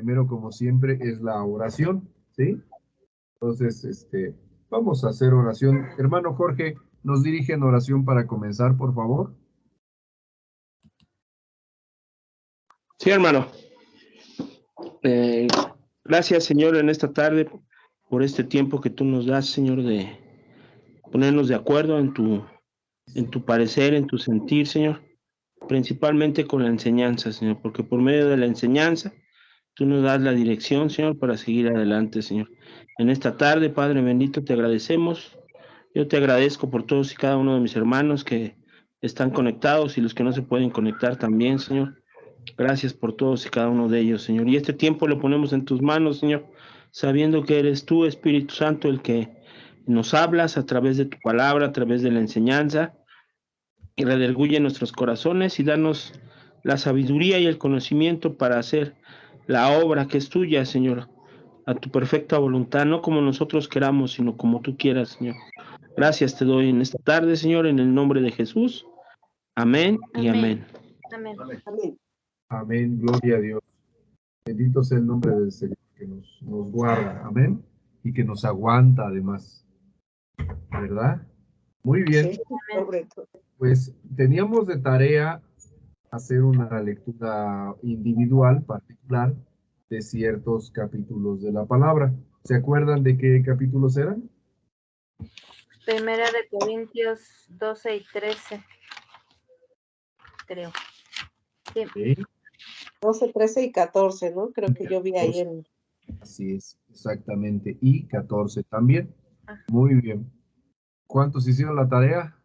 primero, como siempre, es la oración, ¿sí? Entonces, vamos a hacer oración. Hermano Jorge, ¿nos dirige en oración para comenzar, por favor? Sí, hermano. Gracias, Señor, en esta tarde por este tiempo que tú nos das, Señor, de ponernos de acuerdo en tu parecer, en tu sentir, Señor, principalmente con la enseñanza, Señor, porque por medio de la enseñanza tú nos das la dirección, Señor, para seguir adelante, Señor. En esta tarde, Padre bendito, te agradecemos. Yo te agradezco por todos y cada uno de mis hermanos que están conectados y los que no se pueden conectar también, Señor. Gracias por todos y cada uno de ellos, Señor. Y este tiempo lo ponemos en tus manos, Señor, sabiendo que eres tú, Espíritu Santo, el que nos hablas a través de tu palabra, a través de la enseñanza, y redarguye nuestros corazones y danos la sabiduría y el conocimiento para hacer la obra que es tuya, Señor, a tu perfecta voluntad, no como nosotros queramos, sino como tú quieras, Señor. Gracias te doy en esta tarde, Señor, en el nombre de Jesús. Amén y amén. Amén. Amén. Amén, gloria a Dios. Bendito sea el nombre del Señor que nos guarda, amén, y que nos aguanta además, ¿verdad? Muy bien. Sí, correcto. Pues teníamos de tarea hacer una lectura individual, particular, de ciertos capítulos de la palabra. ¿Se acuerdan de qué capítulos eran? Primera de Corintios 12 y 13, creo. Sí. Sí. 12, 13 y 14, ¿no? Creo que yo vi ahí en... Así es, exactamente. Y 14 también. Ah. Muy bien. ¿Cuántos hicieron la tarea?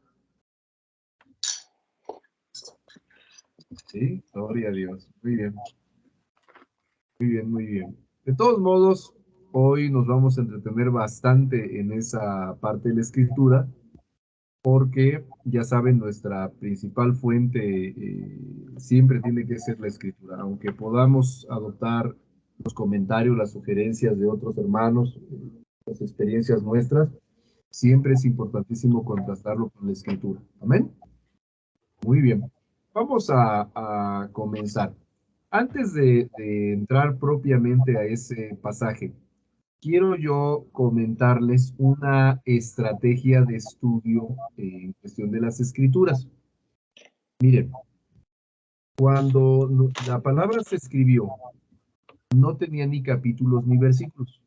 Sí, gloria a Dios. Muy bien. Muy bien, muy bien. De todos modos, hoy nos vamos a entretener bastante en esa parte de la escritura, porque ya saben, nuestra principal fuente siempre tiene que ser la escritura, aunque podamos adoptar los comentarios, las sugerencias de otros hermanos, las experiencias nuestras, siempre es importantísimo contrastarlo con la escritura. ¿Amén? Muy bien. Vamos a comenzar. Antes de entrar propiamente a ese pasaje, quiero yo comentarles una estrategia de estudio en cuestión de las escrituras. Miren, cuando la palabra se escribió, no tenía ni capítulos ni versículos.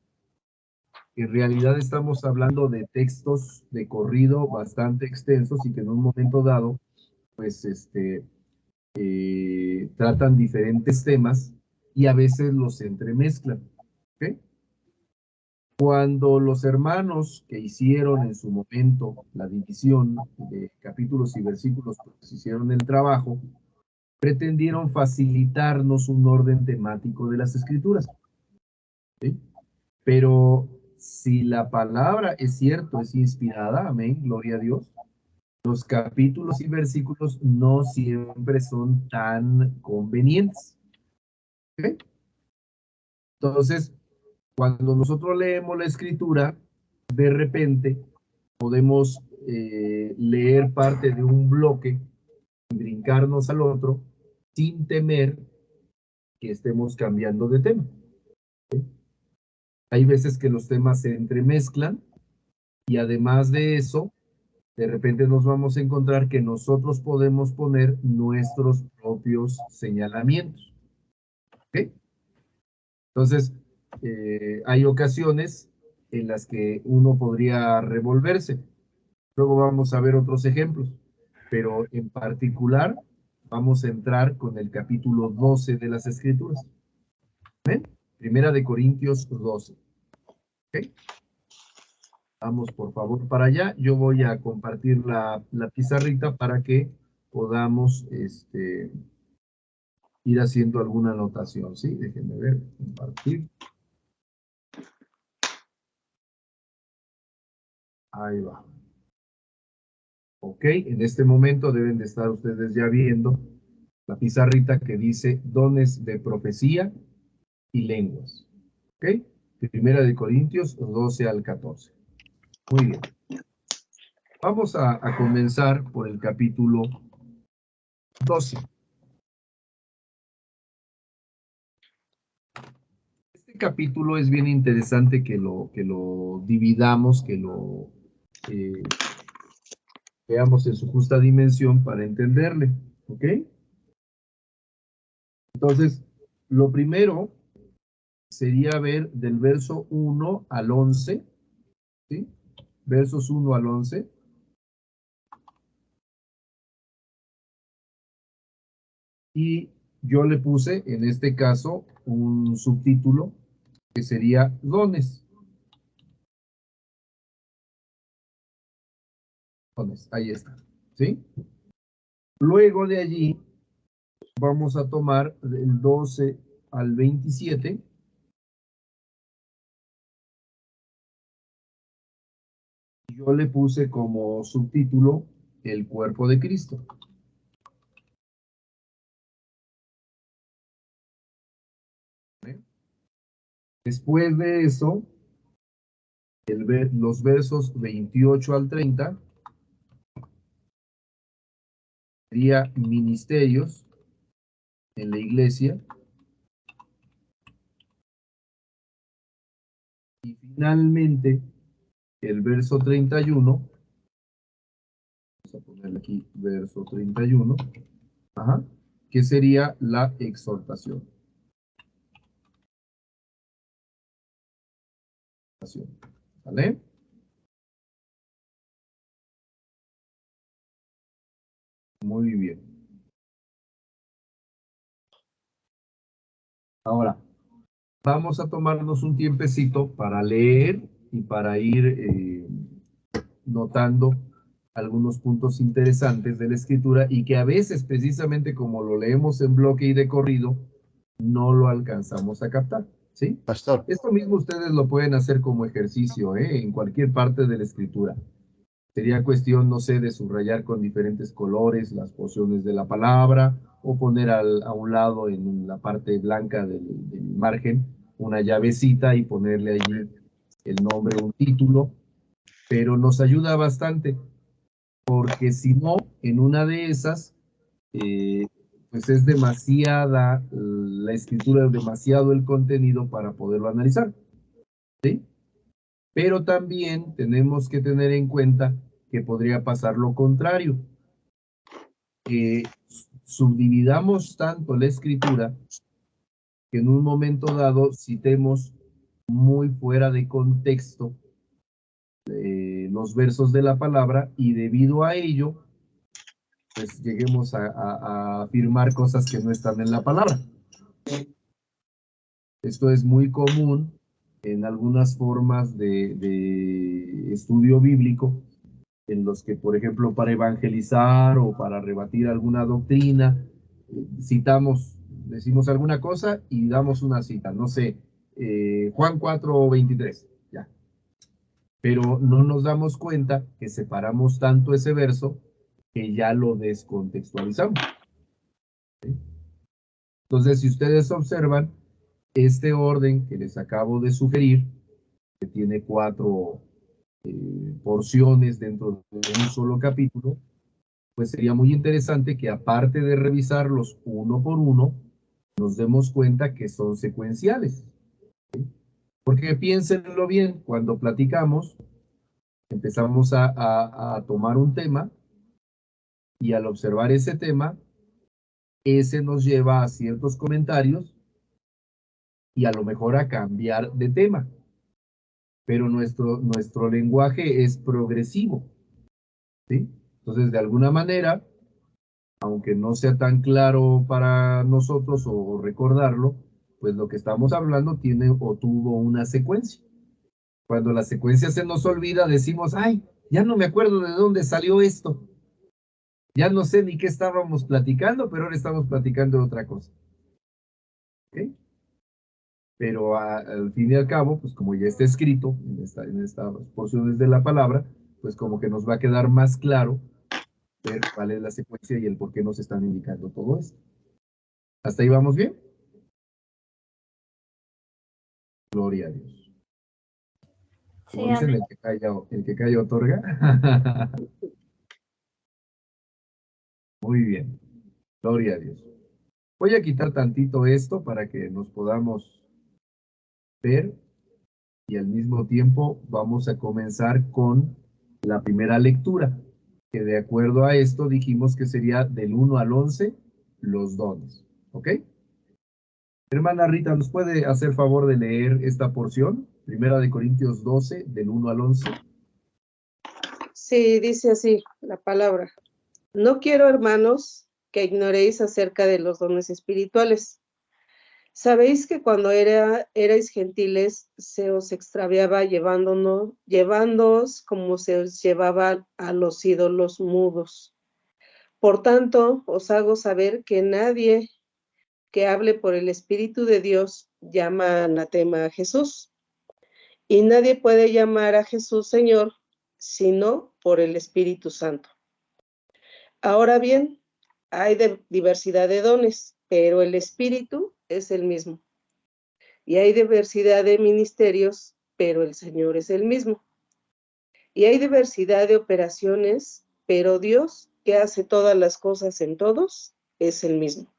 En realidad estamos hablando de textos de corrido bastante extensos y que en un momento dado, pues, tratan diferentes temas y a veces los entremezclan. ¿Ok? Cuando los hermanos que hicieron en su momento la división de capítulos y versículos, pues hicieron el trabajo, pretendieron facilitarnos un orden temático de las escrituras. ¿Sí? Pero si la palabra es cierto, es inspirada, amén, gloria a Dios, los capítulos y versículos no siempre son tan convenientes. ¿Okay? Entonces, cuando nosotros leemos la escritura, de repente podemos leer parte de un bloque y brincarnos al otro sin temer que estemos cambiando de tema. ¿Sí? Hay veces que los temas se entremezclan y además de eso, de repente nos vamos a encontrar que nosotros podemos poner nuestros propios señalamientos. ¿Ok? Entonces, hay ocasiones en las que uno podría revolverse. Luego vamos a ver otros ejemplos, pero en particular vamos a entrar con el capítulo 12 de las Escrituras. ¿Ven? Primera de Corintios 12. ¿Okay? Vamos por favor para allá. Yo voy a compartir la pizarrita para que podamos ir haciendo alguna anotación. ¿Sí? Déjenme ver, compartir. Ahí va. Ok, en este momento deben de estar ustedes ya viendo la pizarrita que dice dones de profecía y lenguas. ¿Ok? Primera de Corintios 12 al 14. Muy bien. Vamos a comenzar por el capítulo 12. capítulo es bien interesante que lo dividamos, que lo veamos en su justa dimensión para entenderle, ¿ok? Entonces, lo primero sería ver del verso 1 al 11, ¿sí? Versos 1 al 11. Y yo le puse, en este caso, un subtítulo que sería dones. Dones, ahí está, ¿sí? Luego de allí vamos a tomar del 12 al 27. Yo le puse como subtítulo el cuerpo de Cristo. Después de eso, los versos 28 al 30 sería ministerios en la iglesia. Y finalmente, el verso 31, vamos a ponerle aquí verso 31, ajá, que sería la exhortación. ¿Vale? Muy bien. Ahora, vamos a tomarnos un tiempecito para leer y para ir notando algunos puntos interesantes de la escritura y que a veces, precisamente como lo leemos en bloque y de corrido, no lo alcanzamos a captar, ¿sí? Pastor. Esto mismo ustedes lo pueden hacer como ejercicio, en cualquier parte de la escritura. Sería cuestión, no sé, de subrayar con diferentes colores las porciones de la palabra o poner a un lado en la parte blanca del margen una llavecita y ponerle allí el nombre, un título, pero nos ayuda bastante porque si no, en una de esas, pues es demasiada la escritura, demasiado el contenido para poderlo analizar, ¿sí? Pero también tenemos que tener en cuenta que podría pasar lo contrario, que subdividamos tanto la escritura que en un momento dado citemos muy fuera de contexto los versos de la palabra y debido a ello, pues lleguemos a afirmar cosas que no están en la palabra. Esto es muy común en algunas formas de estudio bíblico, en los que, por ejemplo, para evangelizar o para rebatir alguna doctrina, citamos, decimos alguna cosa y damos una cita, no sé, Juan 4:23, ya. Pero no nos damos cuenta que separamos tanto ese verso que ya lo descontextualizamos. ¿Sí? Entonces, si ustedes observan, este orden que les acabo de sugerir, que tiene 4 porciones dentro de un solo capítulo, pues sería muy interesante que aparte de revisarlos uno por uno, nos demos cuenta que son secuenciales. ¿Sí? Porque piénsenlo bien, cuando platicamos, empezamos a tomar un tema y al observar ese tema, ese nos lleva a ciertos comentarios y a lo mejor a cambiar de tema. Pero nuestro lenguaje es progresivo, ¿sí? Entonces, de alguna manera, aunque no sea tan claro para nosotros o recordarlo, pues lo que estamos hablando tiene o tuvo una secuencia. Cuando la secuencia se nos olvida, decimos, ay, ya no me acuerdo de dónde salió esto. Ya no sé ni qué estábamos platicando, pero ahora estamos platicando de otra cosa. ¿Okay? Pero al fin y al cabo, pues como ya está escrito en estas porciones de la palabra, pues como que nos va a quedar más claro ver cuál es la secuencia y el por qué nos están indicando todo esto. ¿Hasta ahí vamos bien? Gloria a Dios. Como Sí, dicen, amén. el que calla otorga. Muy bien. Gloria a Dios. Voy a quitar tantito esto para que nos podamos ver y al mismo tiempo vamos a comenzar con la primera lectura, que de acuerdo a esto dijimos que sería del 1 al 11 los dones. ¿Ok? Hermana Rita, ¿nos puede hacer favor de leer esta porción? Primera de Corintios 12, del 1 al 11. Sí, dice así la palabra. No quiero, hermanos, que ignoréis acerca de los dones espirituales. Sabéis que cuando erais gentiles, se os extraviaba llevándoos como se os llevaba a los ídolos mudos. Por tanto, os hago saber que nadie que hable por el Espíritu de Dios llama anatema a Jesús. Y nadie puede llamar a Jesús Señor, sino por el Espíritu Santo. Ahora bien, hay diversidad de dones, pero el Espíritu es el mismo. Y hay diversidad de ministerios, pero el Señor es el mismo. Y hay diversidad de operaciones, pero Dios, que hace todas las cosas en todos, es el mismo.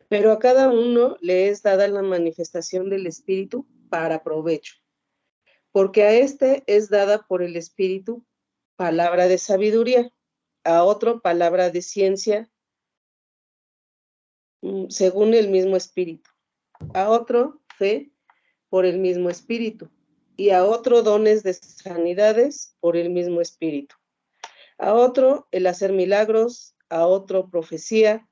Pero a cada uno le es dada la manifestación del Espíritu para provecho, porque a este es dada por el Espíritu palabra de sabiduría, a otro palabra de ciencia, según el mismo Espíritu, a otro fe por el mismo Espíritu, y a otro dones de sanidades por el mismo Espíritu, a otro el hacer milagros, a otro profecía,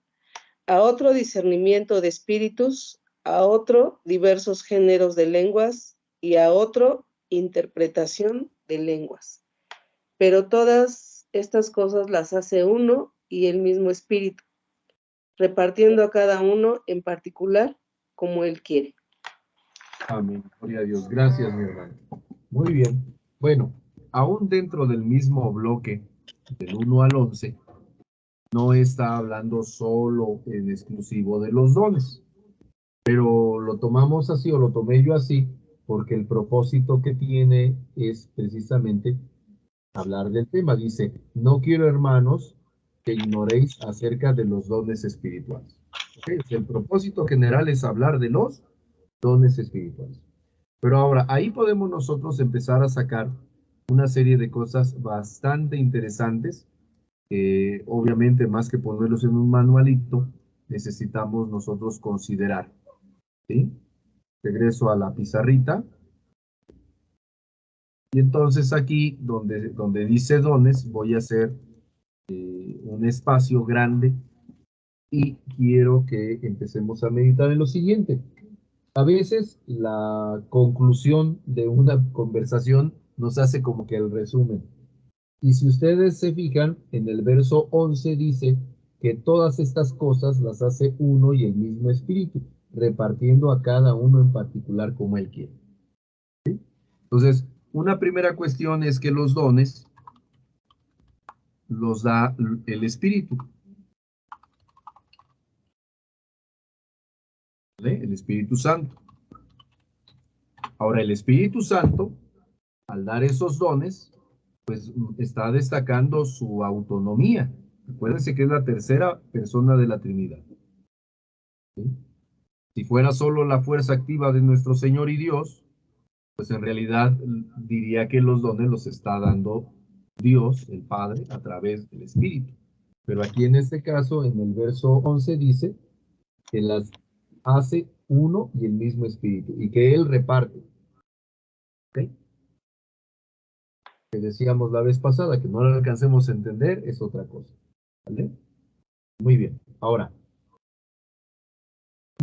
a otro discernimiento de espíritus, a otro diversos géneros de lenguas y a otro interpretación de lenguas. Pero todas estas cosas las hace uno y el mismo Espíritu, repartiendo a cada uno en particular como Él quiere. Amén. Gloria a Dios. Gracias, mi hermano. Muy bien. Bueno, aún dentro del mismo bloque, del 1 al 11, no está hablando solo en exclusivo de los dones, pero lo tomamos así o lo tomé yo así porque el propósito que tiene es precisamente hablar del tema. Dice, no quiero, hermanos, que ignoréis acerca de los dones espirituales. ¿Okay? El propósito general es hablar de los dones espirituales. Pero ahora, ahí podemos nosotros empezar a sacar una serie de cosas bastante interesantes. Obviamente, más que ponerlos en un manualito, necesitamos nosotros considerar. ¿Sí? Regreso a la pizarrita. Y entonces aquí, donde dice dones, voy a hacer un espacio grande y quiero que empecemos a meditar en lo siguiente. A veces la conclusión de una conversación nos hace como que el resumen. Y si ustedes se fijan, en el verso 11 dice que todas estas cosas las hace uno y el mismo Espíritu, repartiendo a cada uno en particular como Él quiere. ¿Sí? Entonces, una primera cuestión es que los dones los da el Espíritu. ¿Vale? El Espíritu Santo. Ahora, el Espíritu Santo, al dar esos dones, pues está destacando su autonomía. Acuérdense que es la tercera persona de la Trinidad. ¿Sí? Si fuera solo la fuerza activa de nuestro Señor y Dios, pues en realidad diría que los dones los está dando Dios, el Padre, a través del Espíritu. Pero aquí en este caso, en el verso 11 dice que las hace uno y el mismo Espíritu, y que Él reparte. ¿Ok? Que decíamos la vez pasada, que no lo alcancemos a entender, es otra cosa. ¿Vale? Muy bien. Ahora,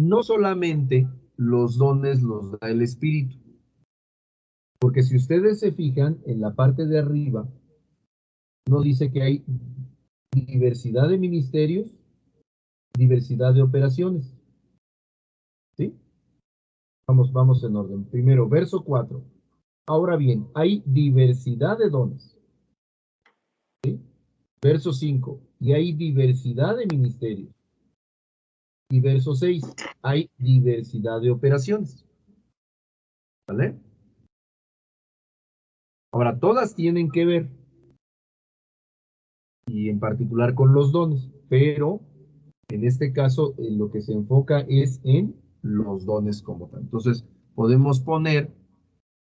no solamente los dones los da el Espíritu, porque si ustedes se fijan en la parte de arriba, no dice que hay diversidad de ministerios, diversidad de operaciones. ¿Sí? Vamos en orden. Primero, verso 4. Ahora bien, hay diversidad de dones. ¿Sí? Verso 5. Y hay diversidad de ministerios. Y verso 6. Hay diversidad de operaciones. ¿Vale? Ahora, todas tienen que ver, y en particular con los dones, pero en este caso en lo que se enfoca es en los dones como tal. Entonces, podemos poner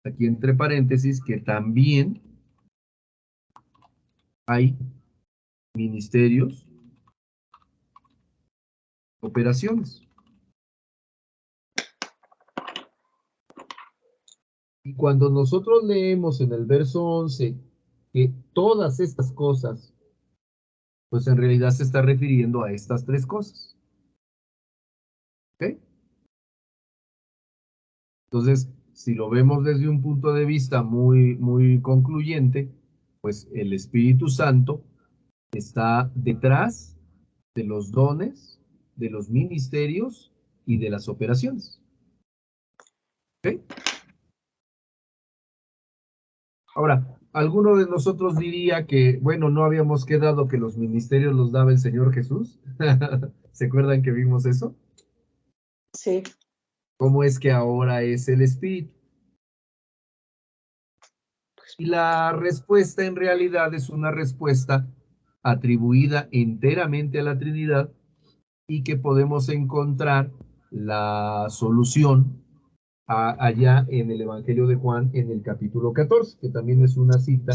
aquí entre paréntesis que también hay ministerios, operaciones. Y cuando nosotros leemos en el verso 11 que todas estas cosas, pues en realidad se está refiriendo a estas tres cosas. ¿Ok? Entonces, si lo vemos desde un punto de vista muy concluyente, pues el Espíritu Santo está detrás de los dones, de los ministerios y de las operaciones. ¿Ok? Ahora, alguno de nosotros diría que, bueno, no habíamos quedado que los ministerios los daba el Señor Jesús. ¿Se acuerdan que vimos eso? Sí. ¿Cómo es que ahora es el Espíritu? Y la respuesta en realidad es una respuesta atribuida enteramente a la Trinidad y que podemos encontrar la solución allá en el Evangelio de Juan en el capítulo 14, que también es una cita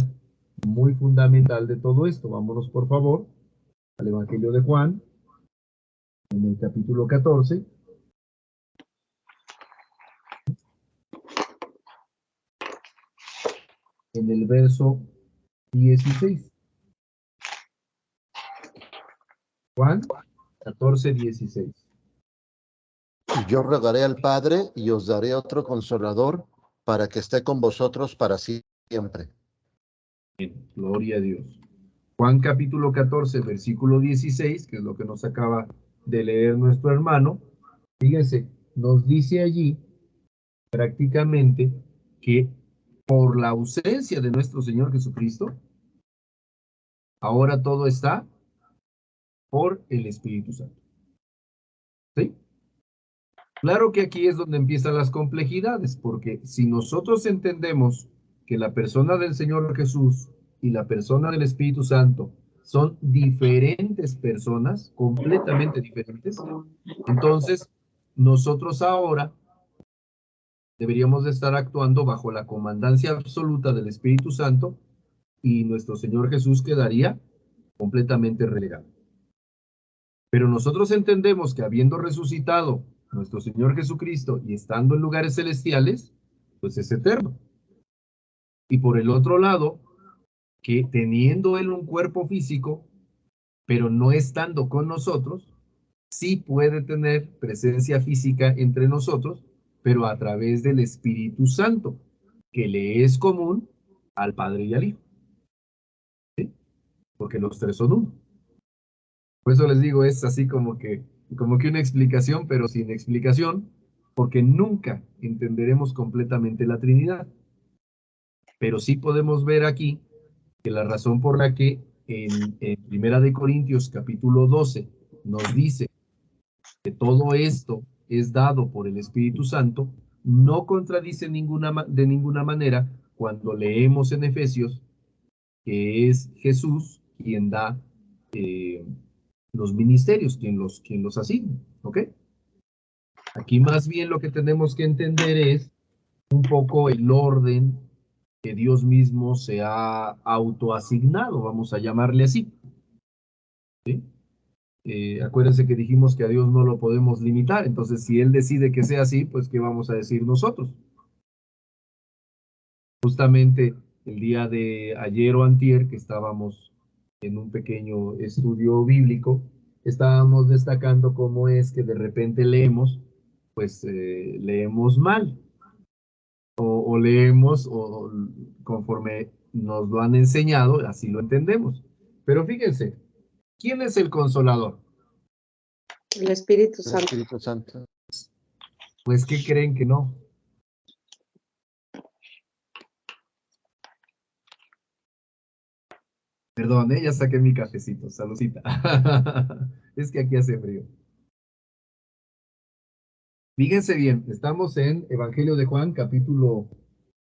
muy fundamental de todo esto. Vámonos por favor al Evangelio de Juan en el capítulo 14. En el verso 16. Juan 14, 16. Y yo rogaré al Padre y os daré otro consolador para que esté con vosotros para siempre. Bien, gloria a Dios. Juan capítulo 14, versículo 16, que es lo que nos acaba de leer nuestro hermano. Fíjense, nos dice allí prácticamente que por la ausencia de nuestro Señor Jesucristo, ahora todo está por el Espíritu Santo. ¿Sí? Claro que aquí es donde empiezan las complejidades, porque si nosotros entendemos que la persona del Señor Jesús y la persona del Espíritu Santo son diferentes personas, completamente diferentes, entonces nosotros ahora deberíamos de estar actuando bajo la comandancia absoluta del Espíritu Santo y nuestro Señor Jesús quedaría completamente relegado. Pero nosotros entendemos que habiendo resucitado nuestro Señor Jesucristo y estando en lugares celestiales, pues es eterno. Y por el otro lado, que teniendo Él un cuerpo físico, pero no estando con nosotros, sí puede tener presencia física entre nosotros, pero a través del Espíritu Santo, que le es común al Padre y al Hijo. ¿Sí? Porque los tres son uno. Por eso les digo, es así como que una explicación, pero sin explicación, porque nunca entenderemos completamente la Trinidad. Pero sí podemos ver aquí que la razón por la que en Primera de Corintios capítulo 12 nos dice que todo esto es dado por el Espíritu Santo, no contradice de ninguna manera cuando leemos en Efesios que es Jesús quien da los ministerios, quien los asigna, ¿ok? Aquí más bien lo que tenemos que entender es un poco el orden que Dios mismo se ha autoasignado, vamos a llamarle así. ¿Sí? Acuérdense que dijimos que a Dios no lo podemos limitar, entonces si Él decide que sea así, pues ¿qué vamos a decir nosotros? Justamente el día de ayer o antier, que estábamos en un pequeño estudio bíblico, estábamos destacando cómo es que de repente leemos, pues leemos mal, o leemos o conforme nos lo han enseñado, así lo entendemos. Pero fíjense, ¿quién es el consolador? El Espíritu El Santo. Espíritu Santo. Pues, ¿qué creen que no? Perdón, ya saqué mi cafecito, saludcita. Es que aquí hace frío. Fíjense bien, estamos en Evangelio de Juan, capítulo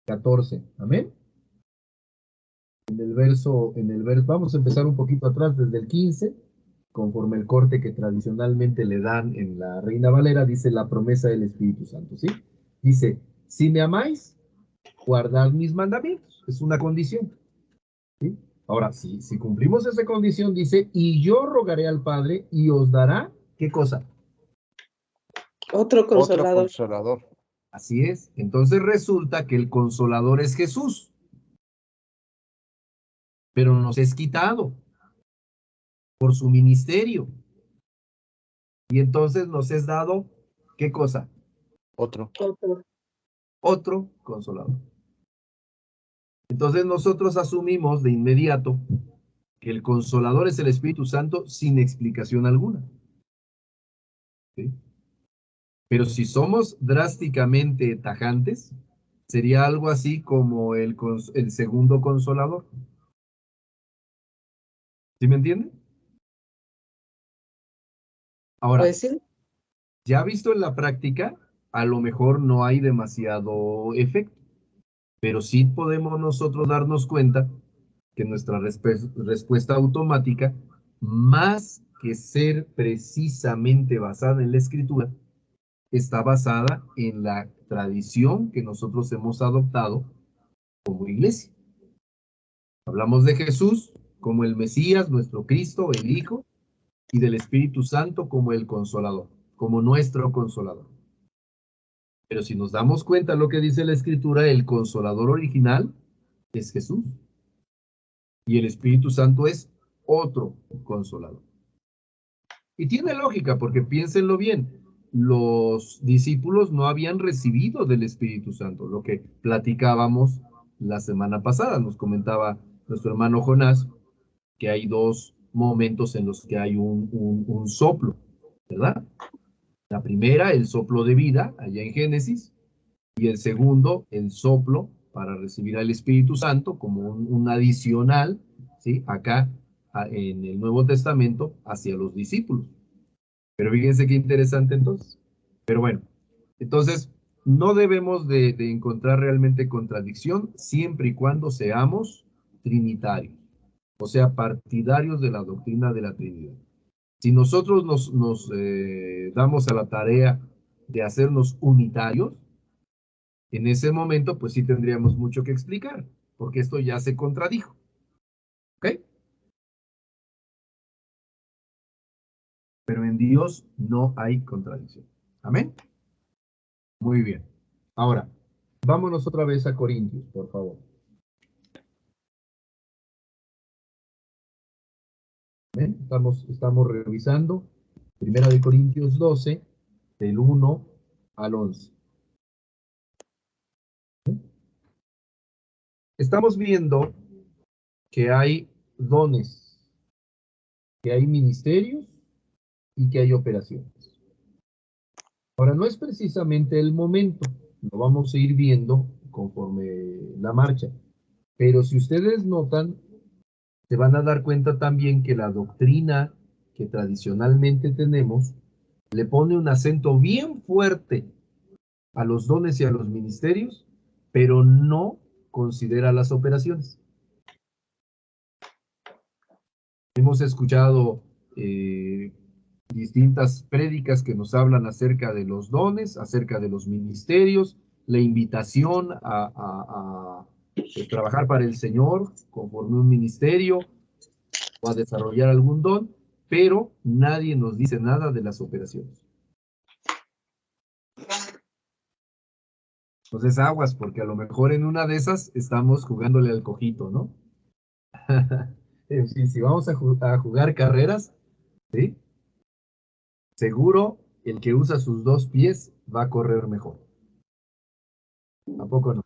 14. Amén. En el verso, vamos a empezar un poquito atrás, desde el 15, conforme el corte que tradicionalmente le dan en la Reina Valera, dice la promesa del Espíritu Santo, ¿sí? Dice, si me amáis, guardad mis mandamientos. Es una condición, ¿sí? Ahora, si cumplimos esa condición, dice, y yo rogaré al Padre y os dará, ¿qué cosa? Otro Otro consolador. consolador. Así es. Entonces resulta que el consolador es Jesús, pero nos es quitado por su ministerio. Y entonces nos es dado, ¿qué cosa? Otro. Otro. Otro consolador. Entonces nosotros asumimos de inmediato que el consolador es el Espíritu Santo sin explicación alguna, ¿sí? Pero si somos drásticamente tajantes, sería algo así como el segundo consolador. ¿Sí me entienden? Ahora, Pues sí. ya visto en la práctica, a lo mejor no hay demasiado efecto, pero sí podemos nosotros darnos cuenta que nuestra respuesta automática, más que ser precisamente basada en la escritura, está basada en la tradición que nosotros hemos adoptado como iglesia. Hablamos de Jesús como el Mesías, nuestro Cristo, el Hijo, y del Espíritu Santo como el Consolador, como nuestro Consolador. Pero si nos damos cuenta lo que dice la Escritura, el Consolador original es Jesús. Y el Espíritu Santo es otro Consolador. Y tiene lógica, porque piénsenlo bien, los discípulos no habían recibido del Espíritu Santo, lo que platicábamos la semana pasada. Nos comentaba nuestro hermano Jonás que hay dos momentos en los que hay un soplo, ¿verdad? La primera, el soplo de vida, allá en Génesis, y el segundo, el soplo para recibir al Espíritu Santo como un adicional, ¿sí? Acá en el Nuevo Testamento hacia los discípulos. Pero fíjense qué interesante entonces. Pero bueno, entonces no debemos de encontrar realmente contradicción siempre y cuando seamos trinitarios, o sea, partidarios de la doctrina de la Trinidad. Si nosotros nos damos a la tarea de hacernos unitarios, en ese momento pues sí tendríamos mucho que explicar, porque esto ya se contradijo. ¿Ok? Pero en Dios no hay contradicción. Amén. Muy bien. Ahora, vámonos otra vez a Corintios, por favor. ¿Ven? Estamos revisando Primera de Corintios 12, del 1 al 11. Estamos viendo que hay dones, que hay ministerios y que hay operaciones. Ahora, no es precisamente el momento, lo vamos a ir viendo conforme la marcha, pero si ustedes notan, se van a dar cuenta también que la doctrina que tradicionalmente tenemos le pone un acento bien fuerte a los dones y a los ministerios, pero no considera las operaciones. Hemos escuchado distintas prédicas que nos hablan acerca de los dones, acerca de los ministerios, la invitación a trabajar para el Señor conforme un ministerio o a desarrollar algún don, pero nadie nos dice nada de las operaciones. Entonces aguas, porque a lo mejor en una de esas estamos jugándole al cojito, ¿no? Si vamos a jugar carreras, ¿sí? Seguro el que usa sus dos pies va a correr mejor. ¿A poco no?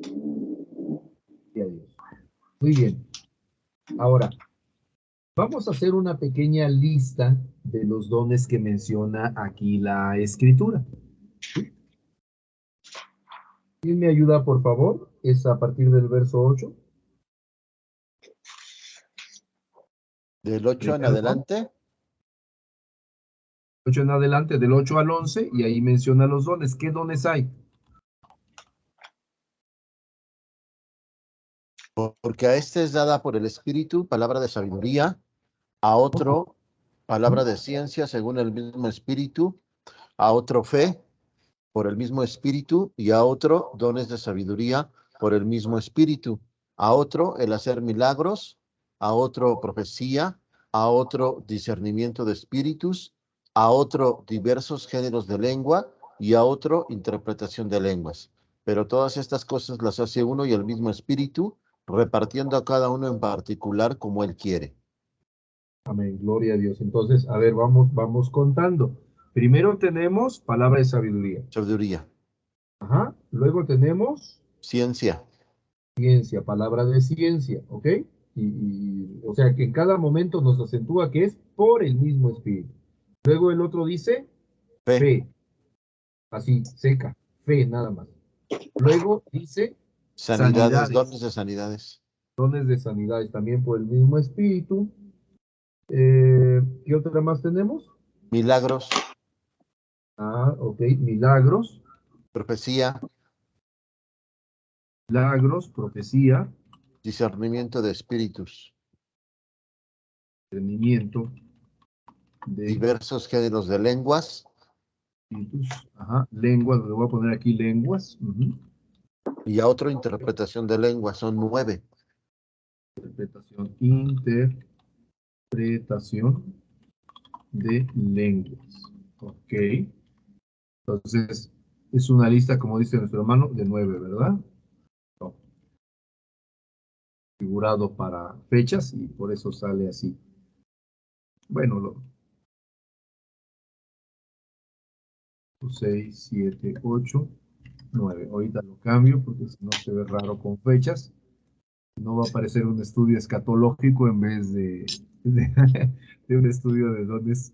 Sí, adiós. Muy bien. Ahora, vamos a hacer una pequeña lista de los dones que menciona aquí la Escritura. ¿Quién me ayuda, por favor? Es a partir del verso 8. Del 8 en Primero, adelante. 8 en adelante, del 8 al 11, y ahí menciona los dones. ¿Qué dones hay? Porque a este es dada por el Espíritu palabra de sabiduría, a otro palabra de ciencia según el mismo espíritu, a otro fe por el mismo espíritu, y a otro dones de sabiduría por el mismo espíritu, a otro el hacer milagros, a otro profecía, a otro discernimiento de espíritus, a otro diversos géneros de lengua, y a otro interpretación de lenguas. Pero todas estas cosas las hace uno y el mismo espíritu, repartiendo a cada uno en particular como él quiere. Amén, gloria a Dios. Entonces, a ver, vamos contando. Primero tenemos palabra de sabiduría. Sabiduría, Ajá. Luego tenemos ciencia, ciencia, palabra de ciencia, ¿ok? O sea que en cada momento nos acentúa que es por el mismo espíritu. Luego el otro dice fe, fe, así, seca, fe nada más. Luego dice sanidades, sanidades, dones de sanidades, dones de sanidades también por el mismo espíritu. ¿Qué otra más tenemos? milagros, Ah, ok, milagros, profecía, milagros, profecía, discernimiento de espíritus, entendimiento de diversos géneros de lenguas, espíritus, ajá, lenguas, le voy a poner aquí lenguas, y a otro interpretación de lenguas. Son 9. interpretación de lenguas, ok, entonces es una lista, como dice nuestro hermano, de 9, ¿verdad? No, figurado para fechas y por eso sale así. Bueno, 6, 7, 8, 9. Ahorita lo cambio porque si no se ve raro con fechas. No va a aparecer un estudio escatológico en vez de, de un estudio de dones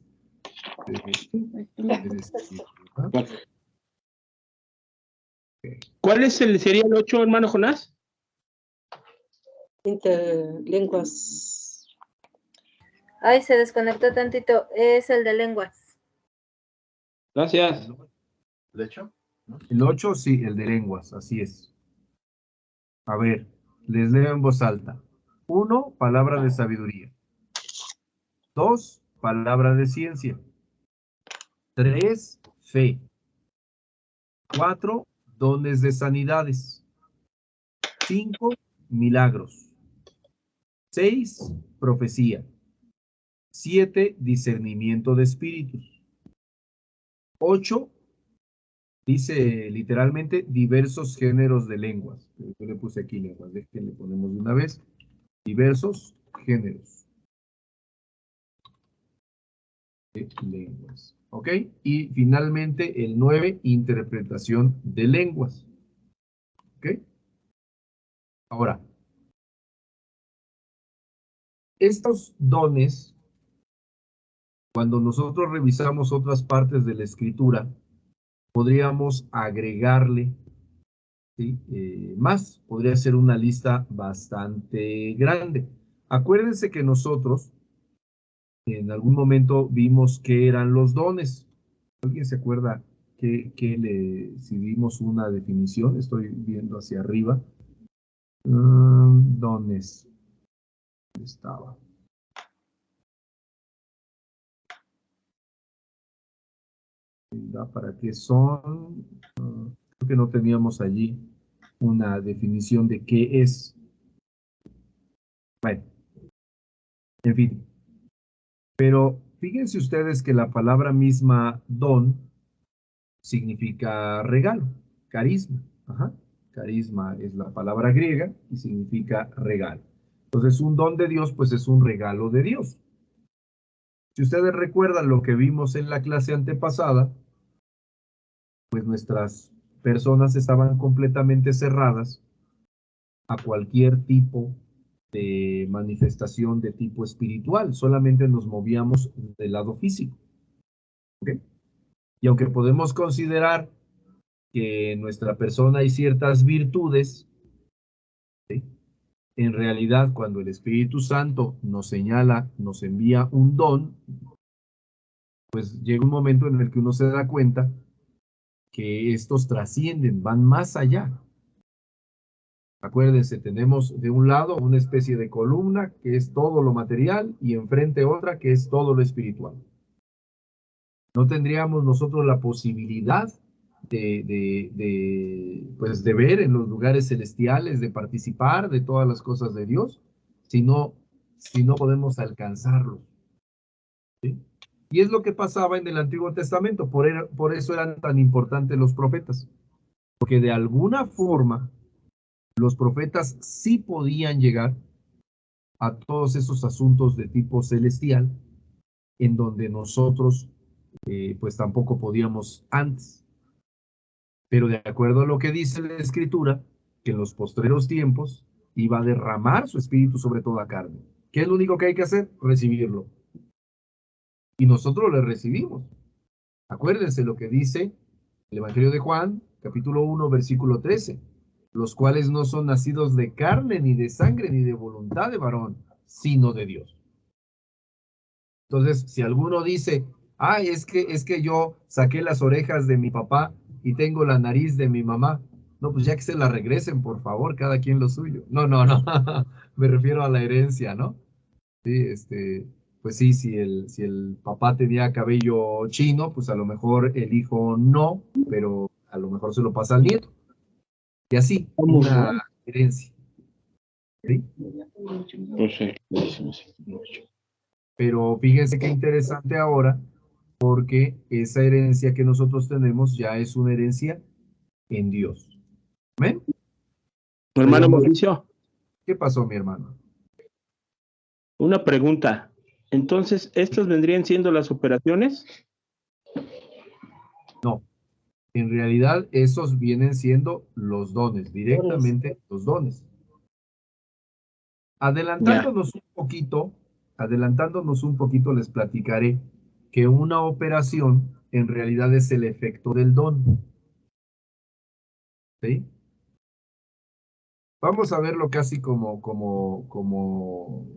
del espíritu, ¿verdad? Okay. ¿Cuál sería el 8, hermano Jonás? Interlenguas. Ay, se desconectó tantito. Es el de lenguas. Gracias. ¿De hecho? El 8, sí, el de lenguas, así es. A ver, les leo en voz alta. 1, palabra de sabiduría. 2, palabra de ciencia. 3, fe. 4, dones de sanidades. 5, milagros. 6, profecía. 7, discernimiento de espíritus. 8, dice literalmente diversos géneros de lenguas. Yo le puse aquí lenguas, déjenle ponemos de una vez. Diversos géneros de lenguas. ¿Ok? Y finalmente el 9, interpretación de lenguas. ¿Ok? Ahora, estos dones, cuando nosotros revisamos otras partes de la escritura, podríamos agregarle, ¿sí? Más, podría ser una lista bastante grande. Acuérdense que nosotros en algún momento vimos qué eran los dones. ¿Alguien se acuerda si dimos una definición? Estoy viendo hacia arriba. Dones. ¿Dónde estaba? ¿Para qué son? Creo que no teníamos allí una definición de qué es. Bueno, en fin. Pero fíjense ustedes que la palabra misma don significa regalo, carisma. Ajá. Carisma es la palabra griega y significa regalo. Entonces, un don de Dios, pues es un regalo de Dios. Si ustedes recuerdan lo que vimos en la clase antepasada, pues nuestras personas estaban completamente cerradas a cualquier tipo de manifestación de tipo espiritual, solamente nos movíamos del lado físico. ¿Okay? Y aunque podemos considerar que en nuestra persona hay ciertas virtudes, ¿sí? En realidad cuando el Espíritu Santo nos señala, nos envía un don, pues llega un momento en el que uno se da cuenta que estos trascienden, van más allá Acuérdense, tenemos de un lado una especie de columna que es todo lo material y enfrente otra que es todo lo espiritual. No tendríamos nosotros la posibilidad pues de ver en los lugares celestiales, de participar de todas las cosas de Dios, si no podemos alcanzarlo. ¿Sí? Y es lo que pasaba en el Antiguo Testamento, por eso eran tan importantes los profetas, porque de alguna forma los profetas sí podían llegar a todos esos asuntos de tipo celestial, en donde nosotros pues tampoco podíamos antes. Pero de acuerdo a lo que dice la Escritura, que en los postreros tiempos iba a derramar su espíritu sobre toda carne. ¿Qué es lo único que hay que hacer? Recibirlo. Y nosotros lo recibimos. Acuérdense lo que dice el Evangelio de Juan, capítulo 1, versículo 13. Los cuales no son nacidos de carne, ni de sangre, ni de voluntad de varón, sino de Dios. Entonces, si alguno dice, es que yo saqué las orejas de mi papá y tengo la nariz de mi mamá, no, pues ya que se la regresen, por favor, cada quien lo suyo. No, me refiero a la herencia, ¿no? Sí, pues sí, si el papá tenía cabello chino, pues a lo mejor el hijo no, pero a lo mejor se lo pasa al nieto. Y así, una herencia. ¿Sí? Pero fíjense qué interesante ahora, porque esa herencia que nosotros tenemos ya es una herencia en Dios. ¿Ven? Hermano Mauricio. ¿Qué pasó, mi hermano? Una pregunta. Entonces, ¿estas vendrían siendo las operaciones? No. En realidad, esos vienen siendo los dones, directamente los dones. Adelantándonos un poquito, les platicaré que una operación en realidad es el efecto del don. ¿Sí? Vamos a verlo casi como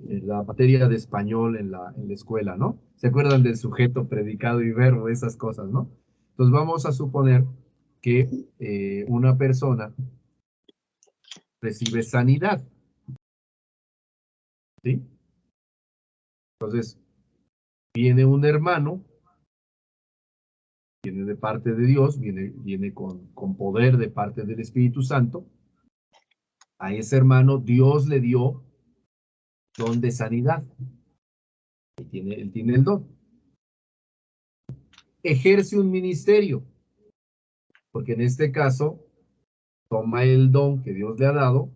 en la materia de español en la escuela, ¿no? ¿Se acuerdan del sujeto, predicado y verbo, esas cosas, ¿no? Entonces vamos a suponer que una persona recibe sanidad, ¿sí? Entonces viene un hermano, viene de parte de Dios, viene con poder de parte del Espíritu Santo. A ese hermano Dios le dio don de sanidad. Él tiene el don. Ejerce un ministerio, porque en este caso toma el don que Dios le ha dado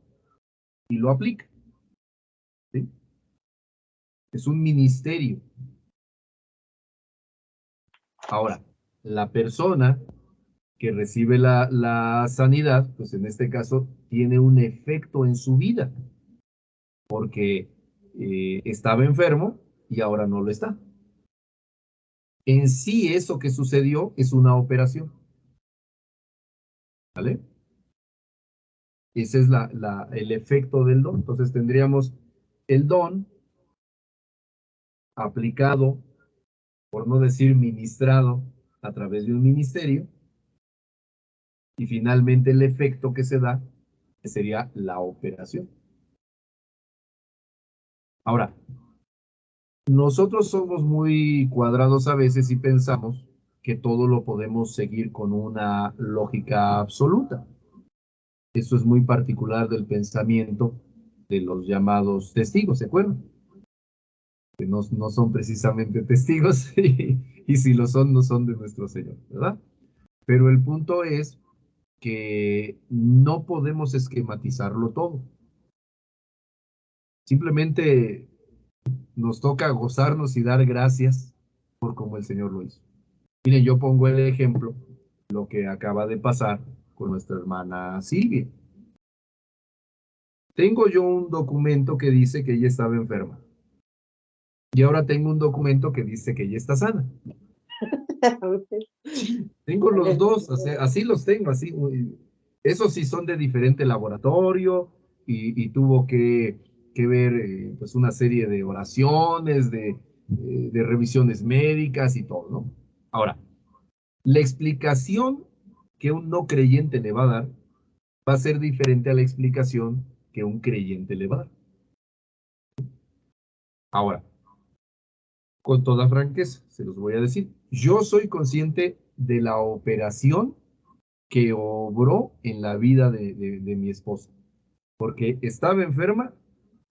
y lo aplica. ¿Sí? Es un ministerio. Ahora, la persona que recibe la sanidad, pues en este caso tiene un efecto en su vida, porque estaba enfermo y ahora no lo está. En sí, eso que sucedió es una operación. ¿Vale? Ese es el efecto del don. Entonces tendríamos el don aplicado, por no decir ministrado, a través de un ministerio, y finalmente el efecto que se da, que sería la operación. Ahora, nosotros somos muy cuadrados a veces y pensamos que todo lo podemos seguir con una lógica absoluta. Eso es muy particular del pensamiento de los llamados testigos, ¿se acuerdan? Que no son precisamente testigos y si lo son, no son de nuestro Señor, ¿verdad? Pero el punto es que no podemos esquematizarlo todo. Simplemente nos toca gozarnos y dar gracias por cómo el Señor lo hizo. Miren, yo pongo el ejemplo, lo que acaba de pasar con nuestra hermana Silvia. Tengo yo un documento que dice que ella estaba enferma. Y ahora tengo un documento que dice que ella está sana. Tengo los dos, así los tengo, así. Esos sí son de diferente laboratorio y tuvo que ver pues una serie de oraciones, de revisiones médicas y todo, ¿no? Ahora, la explicación que un no creyente le va a dar va a ser diferente a la explicación que un creyente le va a dar. Ahora, con toda franqueza, se los voy a decir. Yo soy consciente de la operación que obró en la vida de mi esposa, porque estaba enferma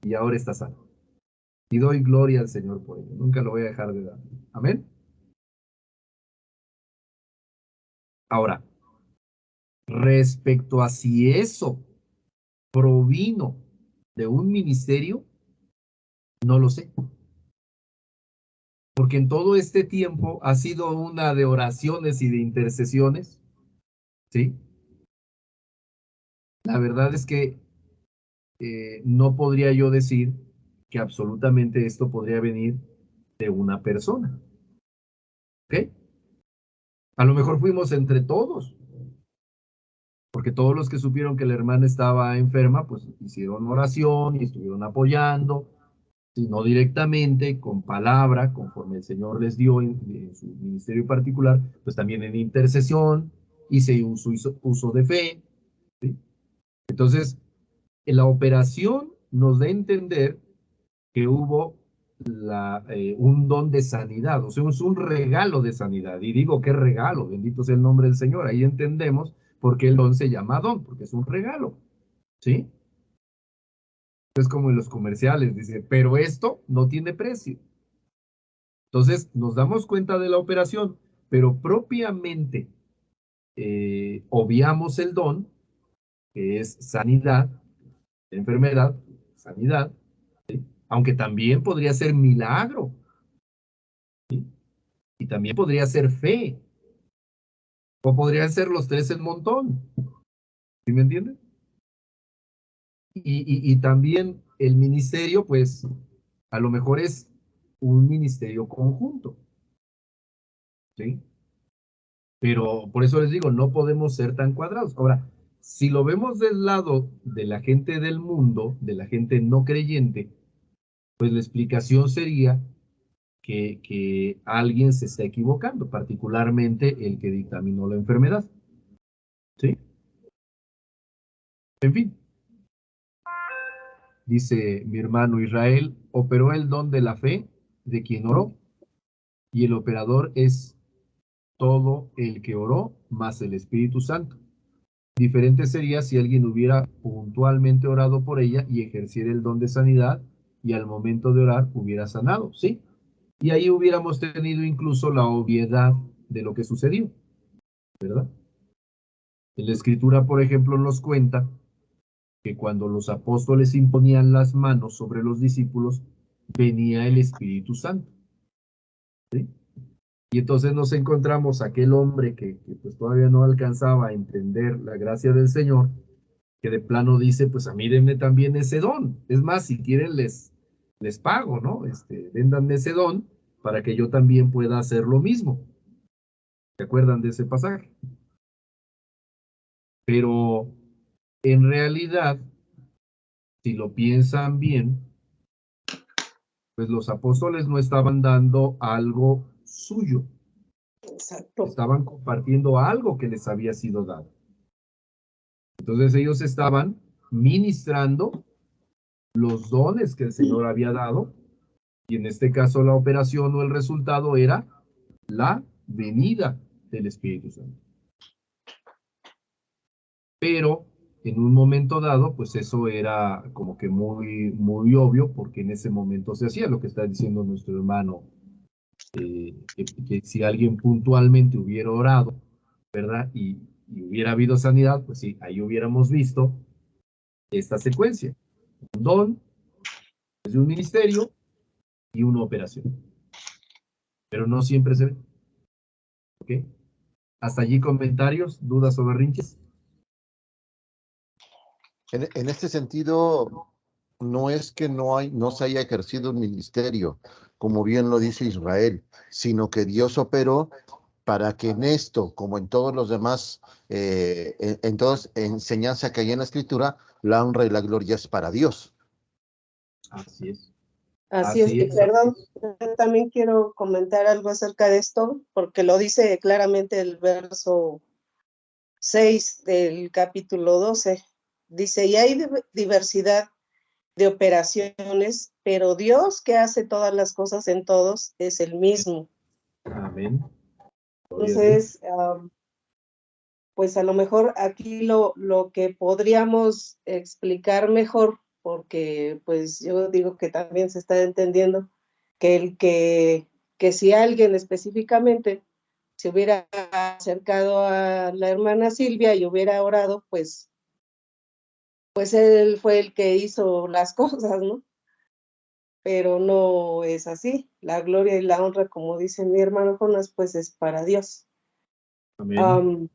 y ahora está sana. Y doy gloria al Señor por ello. Nunca lo voy a dejar de dar. Amén. Ahora, respecto a si eso provino de un ministerio, no lo sé. Porque en todo este tiempo ha sido una de oraciones y de intercesiones, ¿sí? La verdad es que no podría yo decir que absolutamente esto podría venir de una persona, ¿ok? A lo mejor fuimos entre todos, porque todos los que supieron que la hermana estaba enferma, pues hicieron oración y estuvieron apoyando, si no directamente, con palabra, conforme el Señor les dio en su ministerio particular, pues también en intercesión, y se hizo uso de fe, ¿sí? Entonces, en la operación nos da a entender que hubo un don de sanidad, o sea, es un regalo de sanidad. Y digo, qué regalo, bendito sea el nombre del Señor. Ahí entendemos por qué el don se llama don, porque es un regalo, ¿sí? Es como en los comerciales, dice, pero esto no tiene precio. Entonces, nos damos cuenta de la operación, pero propiamente obviamos el don, que es sanidad, enfermedad, sanidad, ¿sí? Aunque también podría ser milagro, ¿sí? Y también podría ser fe, o podrían ser los tres en montón, ¿sí me entienden? Y también el ministerio, pues, a lo mejor es un ministerio conjunto, ¿sí? Pero por eso les digo, no podemos ser tan cuadrados. Ahora, si lo vemos del lado de la gente del mundo, de la gente no creyente, pues la explicación sería que alguien se está equivocando, particularmente el que dictaminó la enfermedad, ¿sí? En fin, dice mi hermano Israel, operó el don de la fe de quien oró, y el operador es todo el que oró más el Espíritu Santo. Diferente sería si alguien hubiera puntualmente orado por ella y ejerciera el don de sanidad y al momento de orar hubiera sanado, ¿sí? Y ahí hubiéramos tenido incluso la obviedad de lo que sucedió, ¿verdad? En la Escritura, por ejemplo, nos cuenta que cuando los apóstoles imponían las manos sobre los discípulos, venía el Espíritu Santo, ¿sí? Y entonces nos encontramos aquel hombre que pues todavía no alcanzaba a entender la gracia del Señor, que de plano dice, pues a mí denme también ese don. Es más, si quieren les pago, ¿no? Véndanme ese don para que yo también pueda hacer lo mismo. ¿Se acuerdan de ese pasaje? Pero en realidad, si lo piensan bien, pues los apóstoles no estaban dando algo suyo, Exacto. estaban compartiendo algo que les había sido dado. Entonces ellos estaban ministrando los dones que el Señor había dado, y en este caso la operación o el resultado era la venida del Espíritu Santo. Pero en un momento dado, pues eso era como que muy, muy obvio, porque en ese momento se hacía lo que está diciendo nuestro hermano, que si alguien puntualmente hubiera orado, ¿verdad? Y hubiera habido sanidad, pues sí, ahí hubiéramos visto esta secuencia. Un don, de un ministerio y una operación. Pero no siempre se ve. ¿Ok? Hasta allí comentarios, dudas o berrinches. En este sentido, no es que no se haya ejercido un ministerio, como bien lo dice Israel, sino que Dios operó para que en esto, como en todos los demás, en toda enseñanza que hay en la Escritura, la honra y la gloria es para Dios. Así es. Así es, y perdón, yo también quiero comentar algo acerca de esto, porque lo dice claramente el verso 6 del capítulo 12. Dice, y hay diversidad de operaciones, pero Dios que hace todas las cosas en todos es el mismo. Amén. Entonces, pues a lo mejor aquí lo que podríamos explicar mejor, porque pues yo digo que también se está entendiendo que si alguien específicamente se hubiera acercado a la hermana Silvia y hubiera orado, pues él fue el que hizo las cosas, ¿no? Pero no es así. La gloria y la honra, como dice mi hermano Jonas, pues es para Dios. Amén.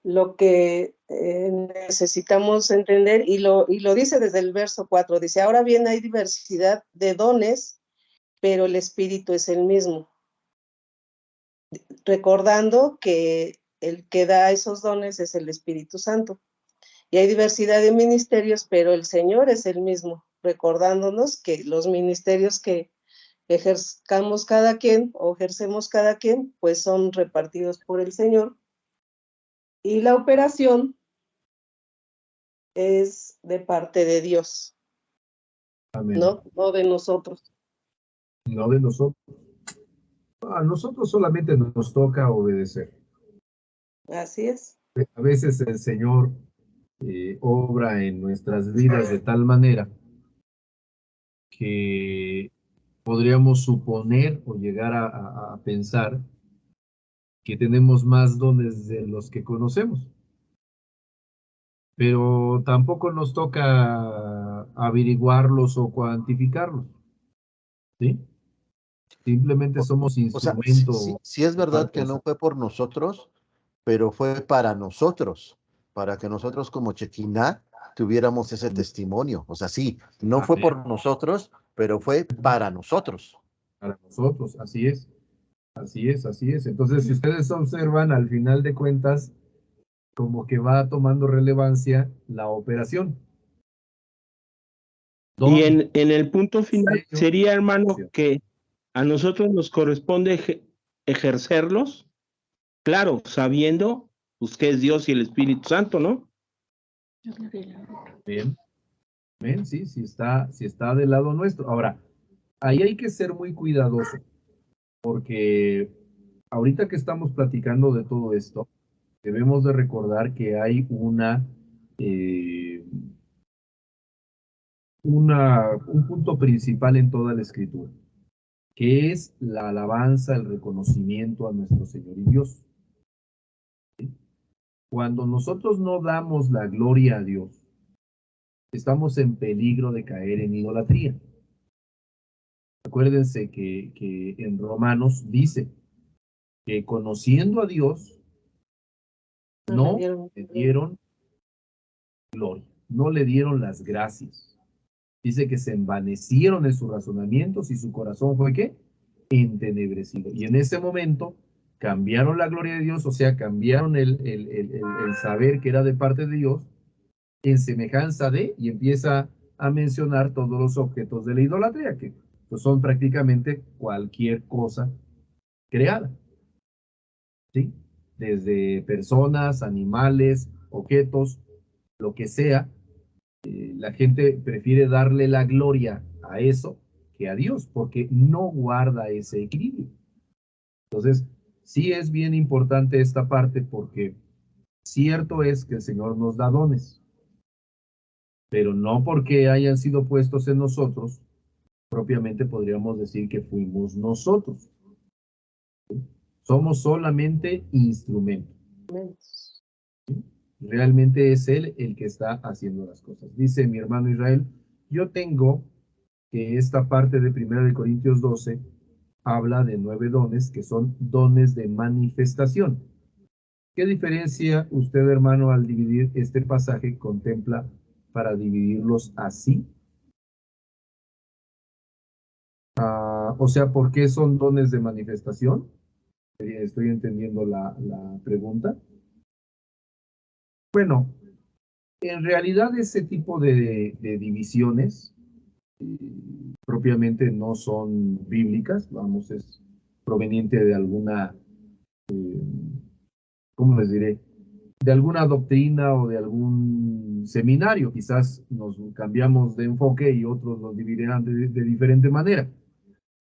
Lo que necesitamos entender, y lo dice desde el verso 4, dice, ahora bien hay diversidad de dones, pero el Espíritu es el mismo. Recordando que el que da esos dones es el Espíritu Santo. Y hay diversidad de ministerios, pero el Señor es el mismo, recordándonos que los ministerios que ejerzamos cada quien o ejercemos cada quien, pues son repartidos por el Señor. Y la operación es de parte de Dios, Amén. no de nosotros. No de nosotros. A nosotros solamente nos toca obedecer. Así es. A veces el Señor obra en nuestras vidas de tal manera que podríamos suponer o llegar a pensar que tenemos más dones de los que conocemos. Pero tampoco nos toca averiguarlos o cuantificarlos, ¿sí? Simplemente somos O sea, instrumento sí es de verdad parte que del no Señor. fue por nosotros, pero fue para nosotros, para que nosotros como Chequiná tuviéramos ese testimonio. O sea, sí, no fue Amén. por nosotros, pero fue para nosotros. Para nosotros, así es. Así es, así es. Entonces, si ustedes observan, al final de cuentas, como que va tomando relevancia la operación. Y Don, en el punto final sello, sería, hermano, acción. que a nosotros nos corresponde ejercerlos, claro, sabiendo pues, que es Dios y el Espíritu Santo, ¿no? Bien, bien, sí, sí está del lado nuestro. Ahora, ahí hay que ser muy cuidadoso, porque ahorita que estamos platicando de todo esto, debemos de recordar que hay un punto principal en toda la escritura, que es la alabanza, el reconocimiento a nuestro Señor y Dios. Cuando nosotros no damos la gloria a Dios, estamos en peligro de caer en idolatría. Acuérdense que en Romanos dice que conociendo a Dios, no le dieron gloria, no le dieron las gracias. Dice que se envanecieron en sus razonamientos y su corazón fue ¿qué? Entenebrecido. Y en ese momento cambiaron la gloria de Dios, o sea, cambiaron el saber que era de parte de Dios en semejanza de, y empieza a mencionar todos los objetos de la idolatría, que pues, son prácticamente cualquier cosa creada, ¿sí? Desde personas, animales, objetos, lo que sea, la gente prefiere darle la gloria a eso que a Dios, porque no guarda ese equilibrio. Entonces, sí es bien importante esta parte porque cierto es que el Señor nos da dones, pero no porque hayan sido puestos en nosotros, propiamente podríamos decir que fuimos nosotros. Somos solamente instrumentos. Realmente es Él el que está haciendo las cosas. Dice mi hermano Israel, yo tengo que esta parte de 1 Corintios 12 habla de 9 dones que son dones de manifestación. ¿Qué diferencia usted, hermano, al dividir este pasaje contempla para dividirlos así? O sea, ¿por qué son dones de manifestación? Estoy entendiendo la pregunta. Bueno, en realidad ese tipo de divisiones propiamente no son bíblicas, vamos, es proveniente de alguna ¿cómo les diré? De alguna doctrina o de algún seminario. Quizás nos cambiamos de enfoque y otros nos dividirán de diferente manera.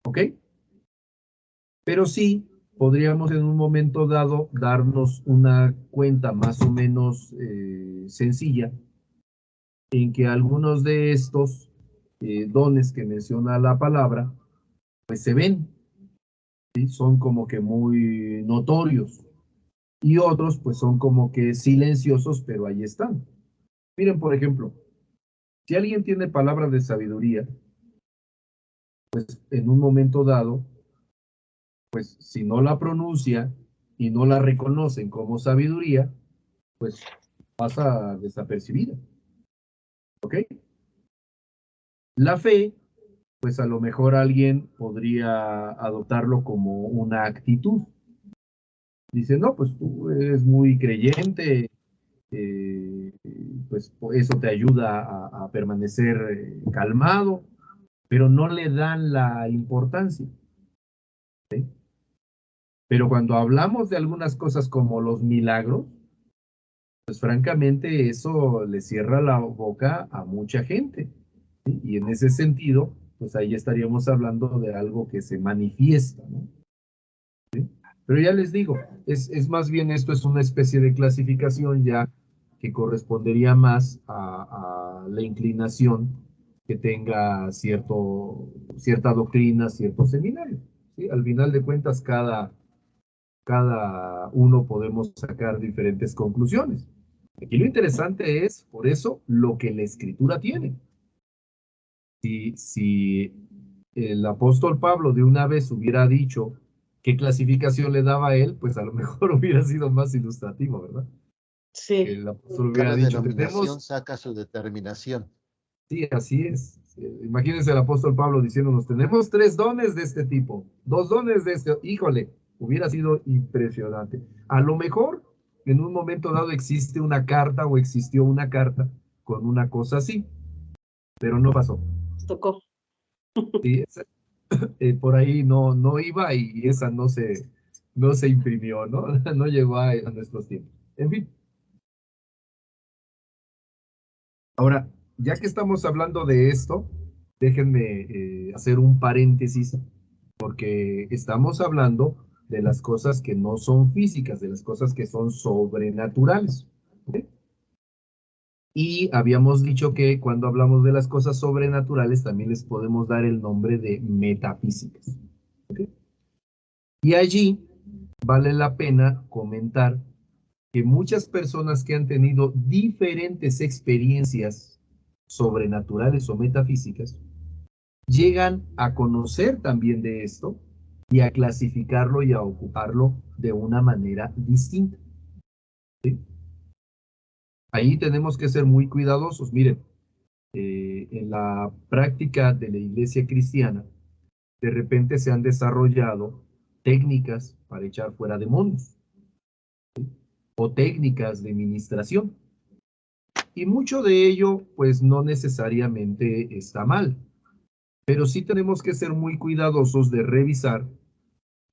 ¿Ok? Pero sí podríamos en un momento dado darnos una cuenta más o menos sencilla en que algunos de estos dones que menciona la palabra, pues se ven, ¿sí? Son como que muy notorios, y otros pues son como que silenciosos, pero ahí están. Miren, por ejemplo, si alguien tiene palabras de sabiduría, pues en un momento dado, pues si no la pronuncia y no la reconocen como sabiduría, pues pasa desapercibida. ¿Ok? La fe, pues a lo mejor alguien podría adoptarlo como una actitud. Dice, no, pues tú eres muy creyente, eh, pues eso te ayuda a permanecer calmado, pero no le dan la importancia. ¿Sí? Pero cuando hablamos de algunas cosas como los milagros, pues francamente eso le cierra la boca a mucha gente. ¿Sí? Y en ese sentido, pues ahí estaríamos hablando de algo que se manifiesta, ¿no? ¿Sí? Pero ya les digo, es más bien esto es una especie de clasificación ya que correspondería más a la inclinación que tenga cierta doctrina, cierto seminario. ¿Sí? Al final de cuentas, cada uno podemos sacar diferentes conclusiones. Aquí lo interesante es, por eso, lo que la escritura tiene. Si el apóstol Pablo de una vez hubiera dicho qué clasificación le daba a él, pues a lo mejor hubiera sido más ilustrativo, ¿verdad? Que Sí, el apóstol hubiera Cada dicho, denominación tenemos, saca su determinación. sí, así es. Imagínense el apóstol Pablo diciéndonos, tenemos 3 dones de este tipo, 2 dones de este, híjole, hubiera sido impresionante. A lo mejor en un momento dado existe una carta o existió una carta con una cosa así, pero no pasó. tocó. Sí, por ahí no iba y esa no se imprimió, ¿no? No llegó a nuestros tiempos. En fin, ahora, ya que estamos hablando de esto, déjenme hacer un paréntesis porque estamos hablando de las cosas que no son físicas, de las cosas que son sobrenaturales. ¿Ok? Y habíamos dicho que cuando hablamos de las cosas sobrenaturales también les podemos dar el nombre de metafísicas. ¿Ok? Y allí vale la pena comentar que muchas personas que han tenido diferentes experiencias sobrenaturales o metafísicas llegan a conocer también de esto y a clasificarlo y a ocuparlo de una manera distinta. ¿Sí? Ahí tenemos que ser muy cuidadosos. Miren, en la práctica de la iglesia cristiana, de repente se han desarrollado técnicas para echar fuera demonios o técnicas de ministración. Y mucho de ello, pues no necesariamente está mal, pero sí tenemos que ser muy cuidadosos de revisar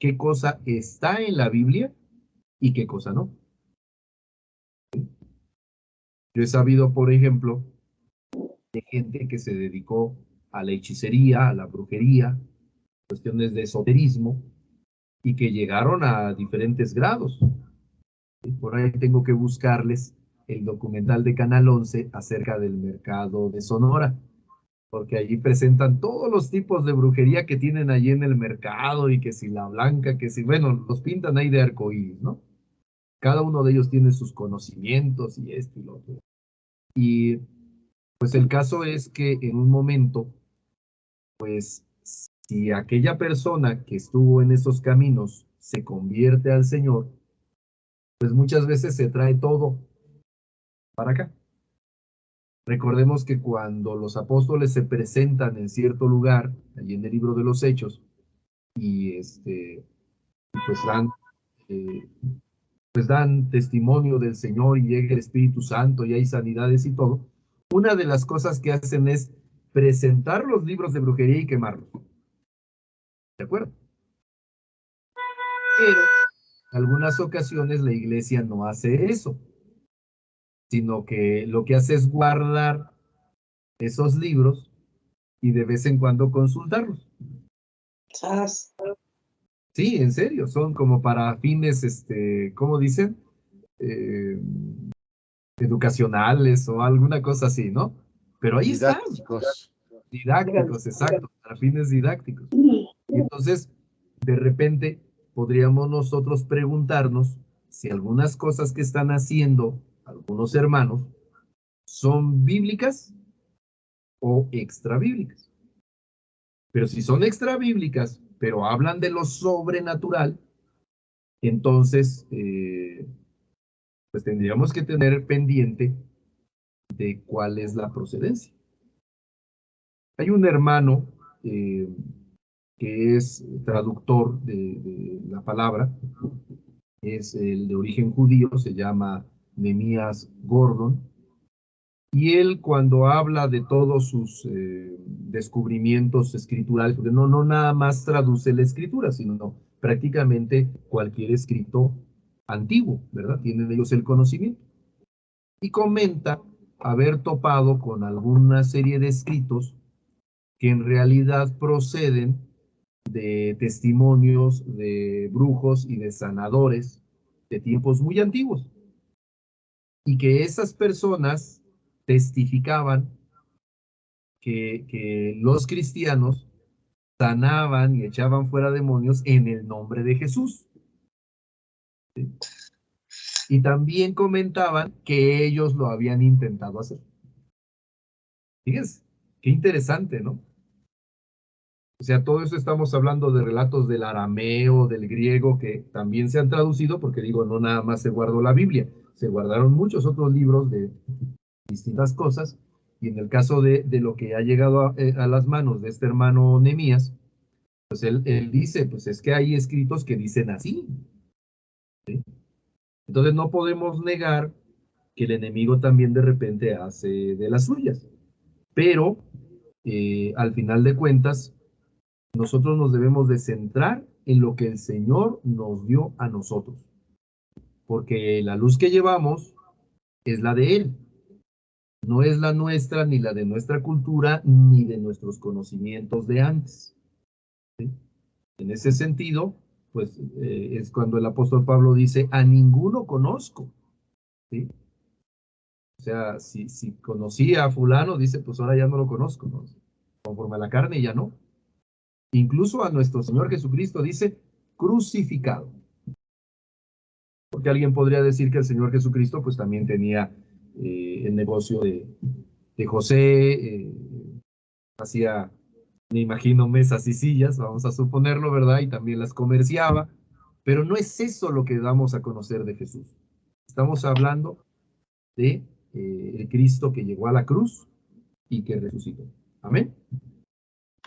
qué cosa está en la Biblia y qué cosa no. Yo he sabido, por ejemplo, de gente que se dedicó a la hechicería, a la brujería, cuestiones de esoterismo, y que llegaron a diferentes grados. Y por ahí tengo que buscarles el documental de Canal 11 acerca del mercado de Sonora, porque allí presentan todos los tipos de brujería que tienen allí en el mercado y que si la blanca, que si, bueno, los pintan ahí de arcoíris, ¿no? Cada uno de ellos tiene sus conocimientos y esto y lo otro. Y pues el caso es que en un momento, pues si aquella persona que estuvo en esos caminos se convierte al Señor, pues muchas veces se trae todo para acá. Recordemos que cuando los apóstoles se presentan en cierto lugar, allí en el libro de los Hechos, y pues eh, dan testimonio del Señor y llega el Espíritu Santo y hay sanidades y todo, una de las cosas que hacen es presentar los libros de brujería y quemarlos. ¿De acuerdo? Pero algunas ocasiones la iglesia no hace eso, sino que lo que hace es guardar esos libros y de vez en cuando consultarlos. Sas. Sí, en serio, son como para fines, ¿cómo dicen? Eh, educacionales o alguna cosa así, ¿no? Pero ahí están, Didácticos. didácticos, exacto, para fines didácticos. Y entonces, de repente, podríamos nosotros preguntarnos si algunas cosas que están haciendo algunos hermanos son bíblicas o extra bíblicas. Pero si son extra bíblicas, pero hablan de lo sobrenatural, entonces, pues tendríamos que tener pendiente de cuál es la procedencia. Hay un hermano eh, que es traductor de la palabra, es el de origen judío, se llama Nehemías Gordon, y él cuando habla de todos sus descubrimientos escriturales, porque no nada más traduce la escritura, sino prácticamente cualquier escrito antiguo, ¿verdad? Tienen ellos el conocimiento. Y comenta haber topado con alguna serie de escritos que en realidad proceden de testimonios de brujos y de sanadores de tiempos muy antiguos, y que esas personas testificaban que los cristianos sanaban y echaban fuera demonios en el nombre de Jesús. ¿Sí? Y también comentaban que ellos lo habían intentado hacer. Fíjense, qué interesante, ¿no? O sea, todo eso estamos hablando de relatos del arameo, del griego, que también se han traducido, porque digo, no nada más se guardó la Biblia, se guardaron muchos otros libros de distintas cosas, y en el caso de lo que ha llegado a las manos de este hermano Nehemías, pues él dice, pues es que hay escritos que dicen así, ¿sí? Entonces no podemos negar que el enemigo también de repente hace de las suyas, pero al final de cuentas, nosotros nos debemos de centrar en lo que el Señor nos dio a nosotros, porque la luz que llevamos es la de Él, no es la nuestra, ni la de nuestra cultura, ni de nuestros conocimientos de antes, ¿sí? En ese sentido, pues es cuando el apóstol Pablo dice, a ninguno conozco, ¿sí? O sea, si conocía a fulano, dice, pues ahora ya no lo conozco, ¿no? Conforme a la carne ya no. Incluso a nuestro Señor Jesucristo dice, crucificado. Porque alguien podría decir que el Señor Jesucristo pues también tenía el negocio de José, hacía, me imagino, mesas y sillas, vamos a suponerlo, ¿verdad? Y también las comerciaba, pero no es eso lo que damos a conocer de Jesús. Estamos hablando de el Cristo que llegó a la cruz y que resucitó. Amén.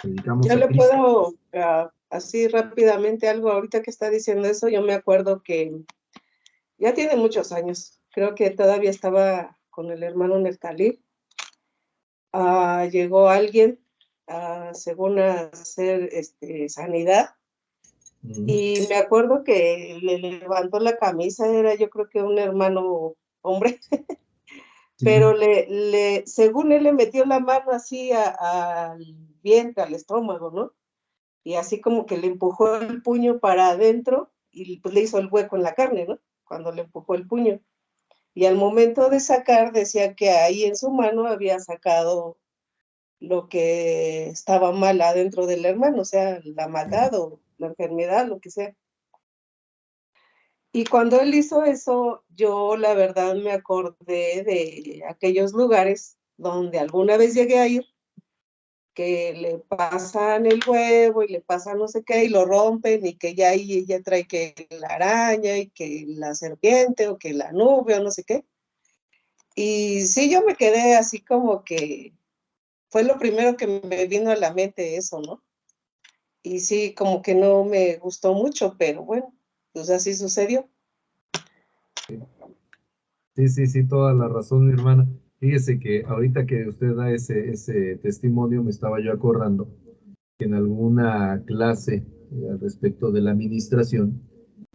Dedicamos Yo a le Cristo. puedo, así rápidamente algo, ahorita que está diciendo eso, yo me acuerdo que ya tiene muchos años, creo que todavía estaba con el hermano Neftalí. Llegó alguien, según hacer sanidad, y me acuerdo que le levantó la camisa, era yo creo que un hermano hombre, Sí. pero según él le metió la mano así al vientre, al estómago, ¿no? Y así como que le empujó el puño para adentro y pues le hizo el hueco en la carne, ¿no? Cuando le empujó el puño. Y al momento de sacar, decía que ahí en su mano había sacado lo que estaba mal adentro del hermano, o sea, la maldad o la enfermedad, lo que sea. Y cuando él hizo eso, yo la verdad me acordé de aquellos lugares donde alguna vez llegué a ir, que le pasan el huevo y le pasan no sé qué y lo rompen y que ya ahí ella trae que la araña y que la serpiente o que la nube o no sé qué. Y sí, yo me quedé así como que fue lo primero que me vino a la mente eso, ¿no? Y sí, como que no me gustó mucho, pero bueno, pues así sucedió. Sí, toda la razón, mi hermana. Fíjese que ahorita que usted da ese testimonio, me estaba yo acordando que en alguna clase al respecto de la administración,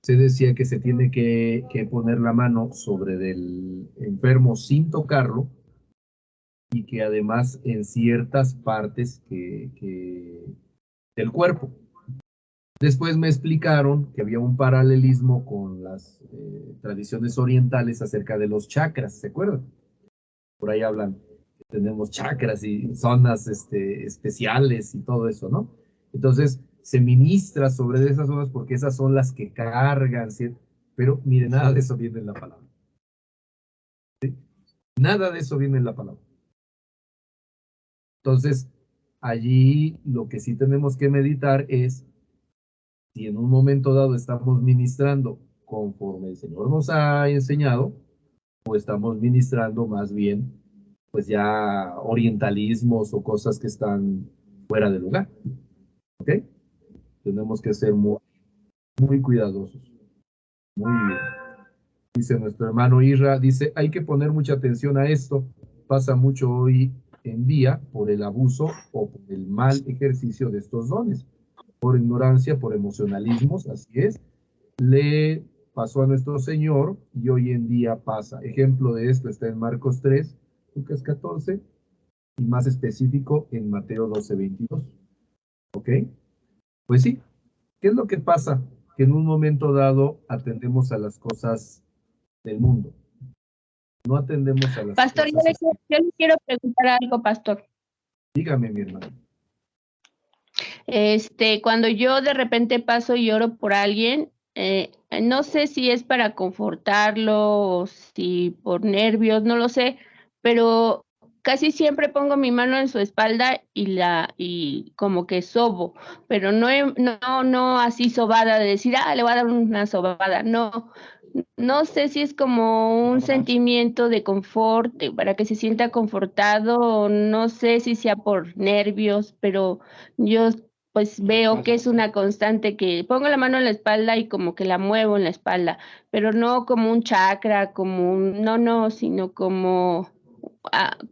se decía que se tiene que poner la mano sobre del enfermo sin tocarlo y que además en ciertas partes del cuerpo. Después me explicaron que había un paralelismo con las tradiciones orientales acerca de los chakras, ¿se acuerdan? Por ahí hablan que tenemos chakras y zonas especiales y todo eso, ¿no? Entonces, se ministra sobre esas zonas porque esas son las que cargan, ¿sí? Pero mire, nada de eso viene en la palabra. ¿Sí? Nada de eso viene en la palabra. Entonces, allí lo que sí tenemos que meditar es si en un momento dado estamos ministrando conforme el Señor nos ha enseñado, o estamos ministrando más bien, pues ya orientalismos o cosas que están fuera de lugar. ¿Ok? Tenemos que ser muy, muy cuidadosos. Muy bien. Dice nuestro hermano Isra, dice, hay que poner mucha atención a esto. Pasa mucho hoy en día por el abuso o por el mal ejercicio de estos dones. Por ignorancia, por emocionalismos, así es. Le pasó a nuestro Señor y hoy en día pasa. Ejemplo de esto está en Marcos 3, Lucas 14 y más específico en Mateo 12, 22. ¿Ok? Pues sí, ¿qué es lo que pasa? Que en un momento dado atendemos a las cosas del mundo. No atendemos a las Pastor, cosas espirituales. yo le quiero preguntar algo, pastor. Dígame, mi hermano. Cuando yo de repente paso y oro por alguien, no sé si es para confortarlo o si por nervios, no lo sé, pero casi siempre pongo mi mano en su espalda y como que sobo, pero no así sobada de decir, le voy a dar una sobada, no sé si es como un sentimiento de confort, para que se sienta confortado, o no sé si sea por nervios, pero yo pues veo que es una constante que pongo la mano en la espalda y como que la muevo en la espalda, pero no como un chakra, no, sino como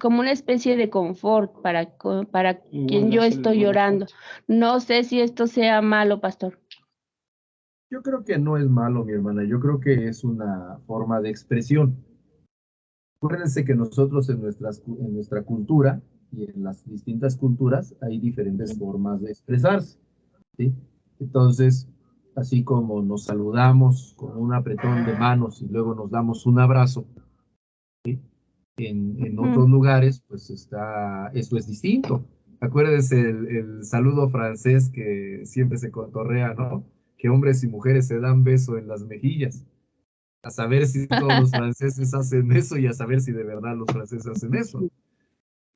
una especie de confort para quien yo estoy llorando. No sé si esto sea malo, pastor. Yo creo que no es malo, mi hermana. Yo creo que es una forma de expresión. Acuérdense que nosotros en nuestra cultura y en las distintas culturas hay diferentes formas de expresarse, ¿sí? Entonces, así como nos saludamos con un apretón de manos y luego nos damos un abrazo, ¿sí? En otros lugares, pues eso es distinto. Acuérdense el saludo francés que siempre se cotorrea, ¿no? Que hombres y mujeres se dan beso en las mejillas. A saber si todos los franceses hacen eso y a saber si de verdad los franceses hacen eso.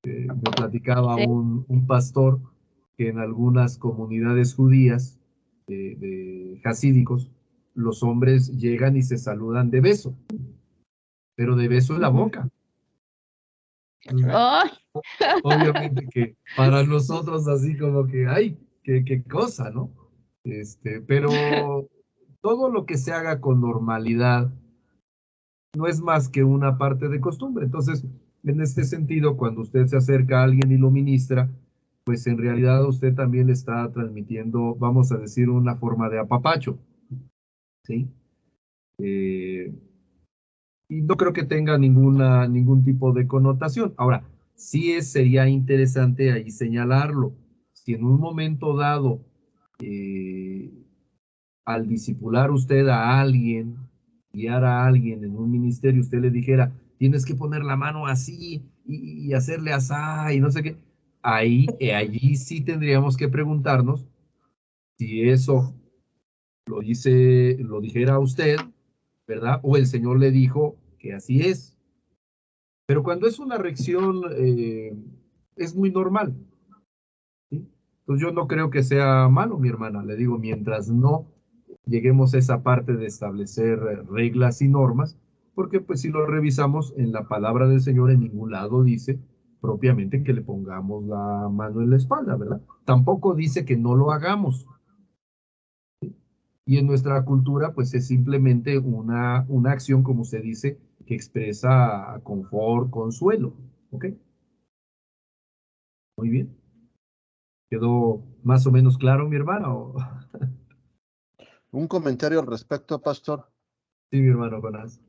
Me platicaba Sí. un pastor que en algunas comunidades judías de hasídicos, los hombres llegan y se saludan de beso, pero de beso en la boca. ¡Ay! Obviamente que para nosotros así como que, ay, qué cosa, ¿no? Pero todo lo que se haga con normalidad no es más que una parte de costumbre. Entonces, en este sentido, cuando usted se acerca a alguien y lo ministra, pues en realidad usted también le está transmitiendo, vamos a decir, una forma de apapacho, ¿sí? Y no creo que tenga ningún tipo de connotación. Ahora, sería interesante ahí señalarlo. Si en un momento dado, eh, al discipular usted a alguien, guiar a alguien en un ministerio, usted le dijera, tienes que poner la mano así y hacerle asá y no sé qué, allí sí tendríamos que preguntarnos si eso lo dijera usted, ¿verdad? O el Señor le dijo que así es. Pero cuando es una reacción, es muy normal, ¿sí? Entonces yo no creo que sea malo, mi hermana. Le digo, mientras no lleguemos a esa parte de establecer reglas y normas, porque pues si lo revisamos en la palabra del Señor, en ningún lado dice propiamente que le pongamos la mano en la espalda, ¿verdad? Tampoco dice que no lo hagamos. Y en nuestra cultura, pues es simplemente una acción, como se dice, que expresa confort, consuelo. ¿Ok? Muy bien. ¿Quedó más o menos claro, mi hermano? Un comentario al respecto, pastor. Sí, mi hermano Jonás.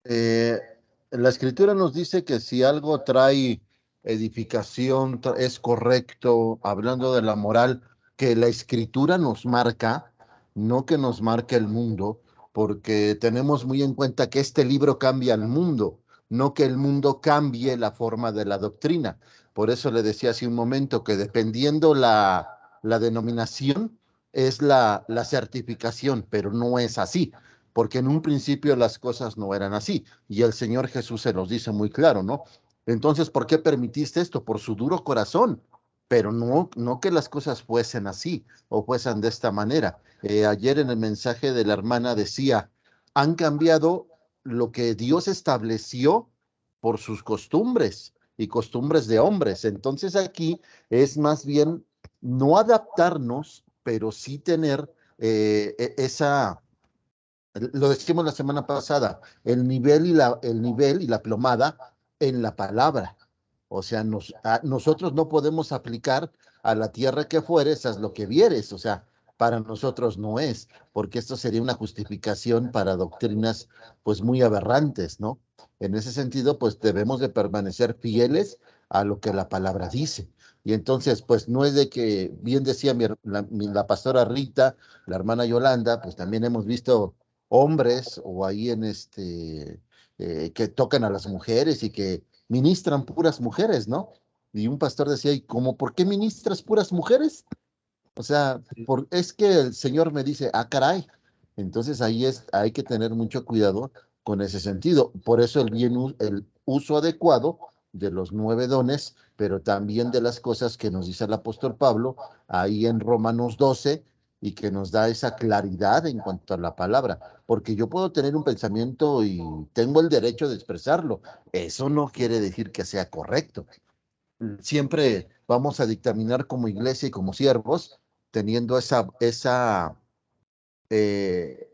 La escritura nos dice que si algo trae edificación, es correcto, hablando de la moral, que la escritura nos marca, no que nos marque el mundo, porque tenemos muy en cuenta que este libro cambia el mundo, no que el mundo cambie la forma de la doctrina. Por eso le decía hace un momento que dependiendo la denominación es la certificación, pero no es así, porque en un principio las cosas no eran así. Y el Señor Jesús se los dice muy claro, ¿no? Entonces, ¿por qué permitiste esto? Por su duro corazón, pero no que las cosas fuesen así o fuesen de esta manera. Ayer en el mensaje de la hermana decía, han cambiado lo que Dios estableció por sus costumbres y costumbres de hombres. Entonces aquí es más bien no adaptarnos, pero sí tener esa, lo decimos la semana pasada, el nivel y la plomada en la palabra. O sea, nosotros no podemos aplicar a la tierra que fueres, haz lo que vieres. O sea, para nosotros no es, porque esto sería una justificación para doctrinas pues muy aberrantes, ¿no? En ese sentido, pues debemos de permanecer fieles a lo que la palabra dice. Y entonces, pues no es de que, bien decía la pastora Rita, la hermana Yolanda, pues también hemos visto hombres o ahí que tocan a las mujeres y que ministran puras mujeres, ¿no? Y un pastor decía, ¿y cómo por qué ministras puras mujeres? O sea, es que el Señor me dice, ah, caray. Entonces hay que tener mucho cuidado con ese sentido. Por eso el uso adecuado de los 9 dones, pero también de las cosas que nos dice el apóstol Pablo ahí en Romanos 12 y que nos da esa claridad en cuanto a la palabra. Porque yo puedo tener un pensamiento y tengo el derecho de expresarlo. Eso no quiere decir que sea correcto. Siempre vamos a dictaminar como iglesia y como siervos, teniendo eh,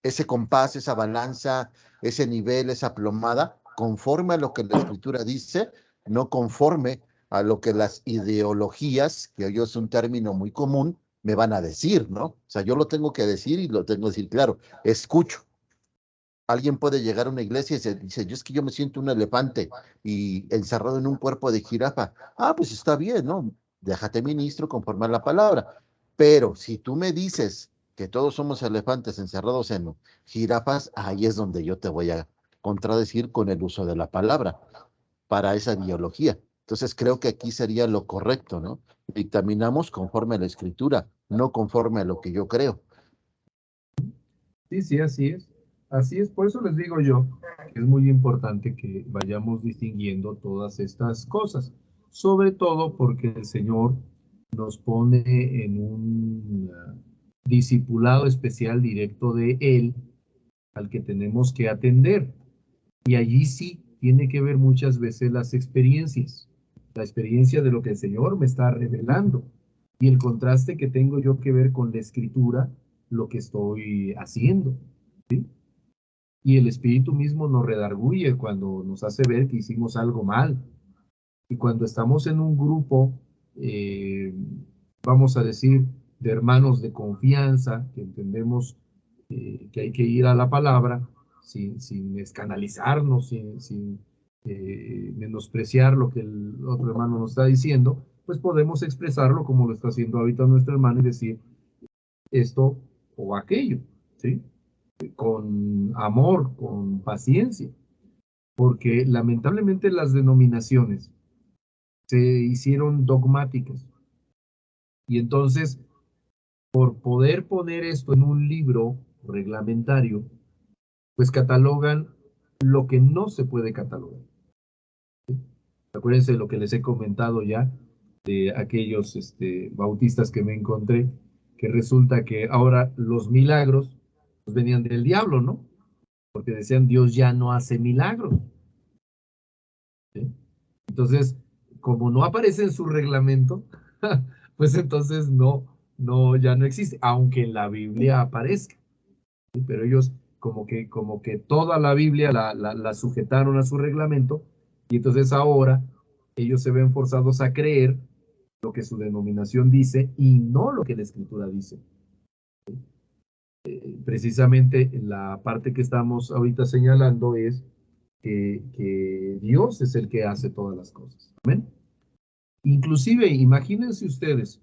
ese compás, esa balanza, ese nivel, esa plomada, conforme a lo que la escritura dice, no conforme a lo que las ideologías, que hoy es un término muy común, me van a decir, ¿no? O sea, yo lo tengo que decir y lo tengo que decir claro, escucho. Alguien puede llegar a una iglesia y se dice, yo es que yo me siento un elefante y encerrado en un cuerpo de jirafa. Ah, pues está bien, ¿no? Déjate ministro conforme a la palabra. Pero si tú me dices que todos somos elefantes encerrados en jirafas, ahí es donde yo te voy a contradecir con el uso de la palabra para esa biología. Entonces creo que aquí sería lo correcto, ¿no? Dictaminamos conforme a la escritura, no conforme a lo que yo creo. Sí, sí, así es. Así es, por eso les digo yo que es muy importante que vayamos distinguiendo todas estas cosas, sobre todo porque el Señor nos pone en un discipulado especial directo de Él al que tenemos que atender. Y allí sí tiene que ver muchas veces las experiencias, la experiencia de lo que el Señor me está revelando y el contraste que tengo yo que ver con la escritura, lo que estoy haciendo, ¿sí? Y el Espíritu mismo nos redarguye cuando nos hace ver que hicimos algo mal. Y cuando estamos en un grupo, eh, vamos a decir, de hermanos de confianza, que entendemos que hay que ir a la palabra sin escandalizarnos, sin menospreciar lo que el otro hermano nos está diciendo, pues podemos expresarlo como lo está haciendo ahorita nuestro hermano y decir esto o aquello, ¿sí? Con amor, con paciencia, porque lamentablemente las denominaciones se hicieron dogmáticas y entonces por poder poner esto en un libro reglamentario, pues catalogan lo que no se puede catalogar. Acuérdense de lo que les he comentado ya de aquellos bautistas que me encontré, que resulta que ahora los milagros pues, venían del diablo, ¿no? Porque decían Dios ya no hace milagros. ¿Sí? Entonces, como no aparece en su reglamento, pues entonces ya no existe, aunque en la Biblia aparezca. ¿Sí? Pero ellos como que toda la Biblia la sujetaron a su reglamento y entonces ahora ellos se ven forzados a creer lo que su denominación dice y no lo que la Escritura dice. precisamente la parte que estamos ahorita señalando es que Dios es el que hace todas las cosas. ¿Amén? Inclusive, imagínense ustedes,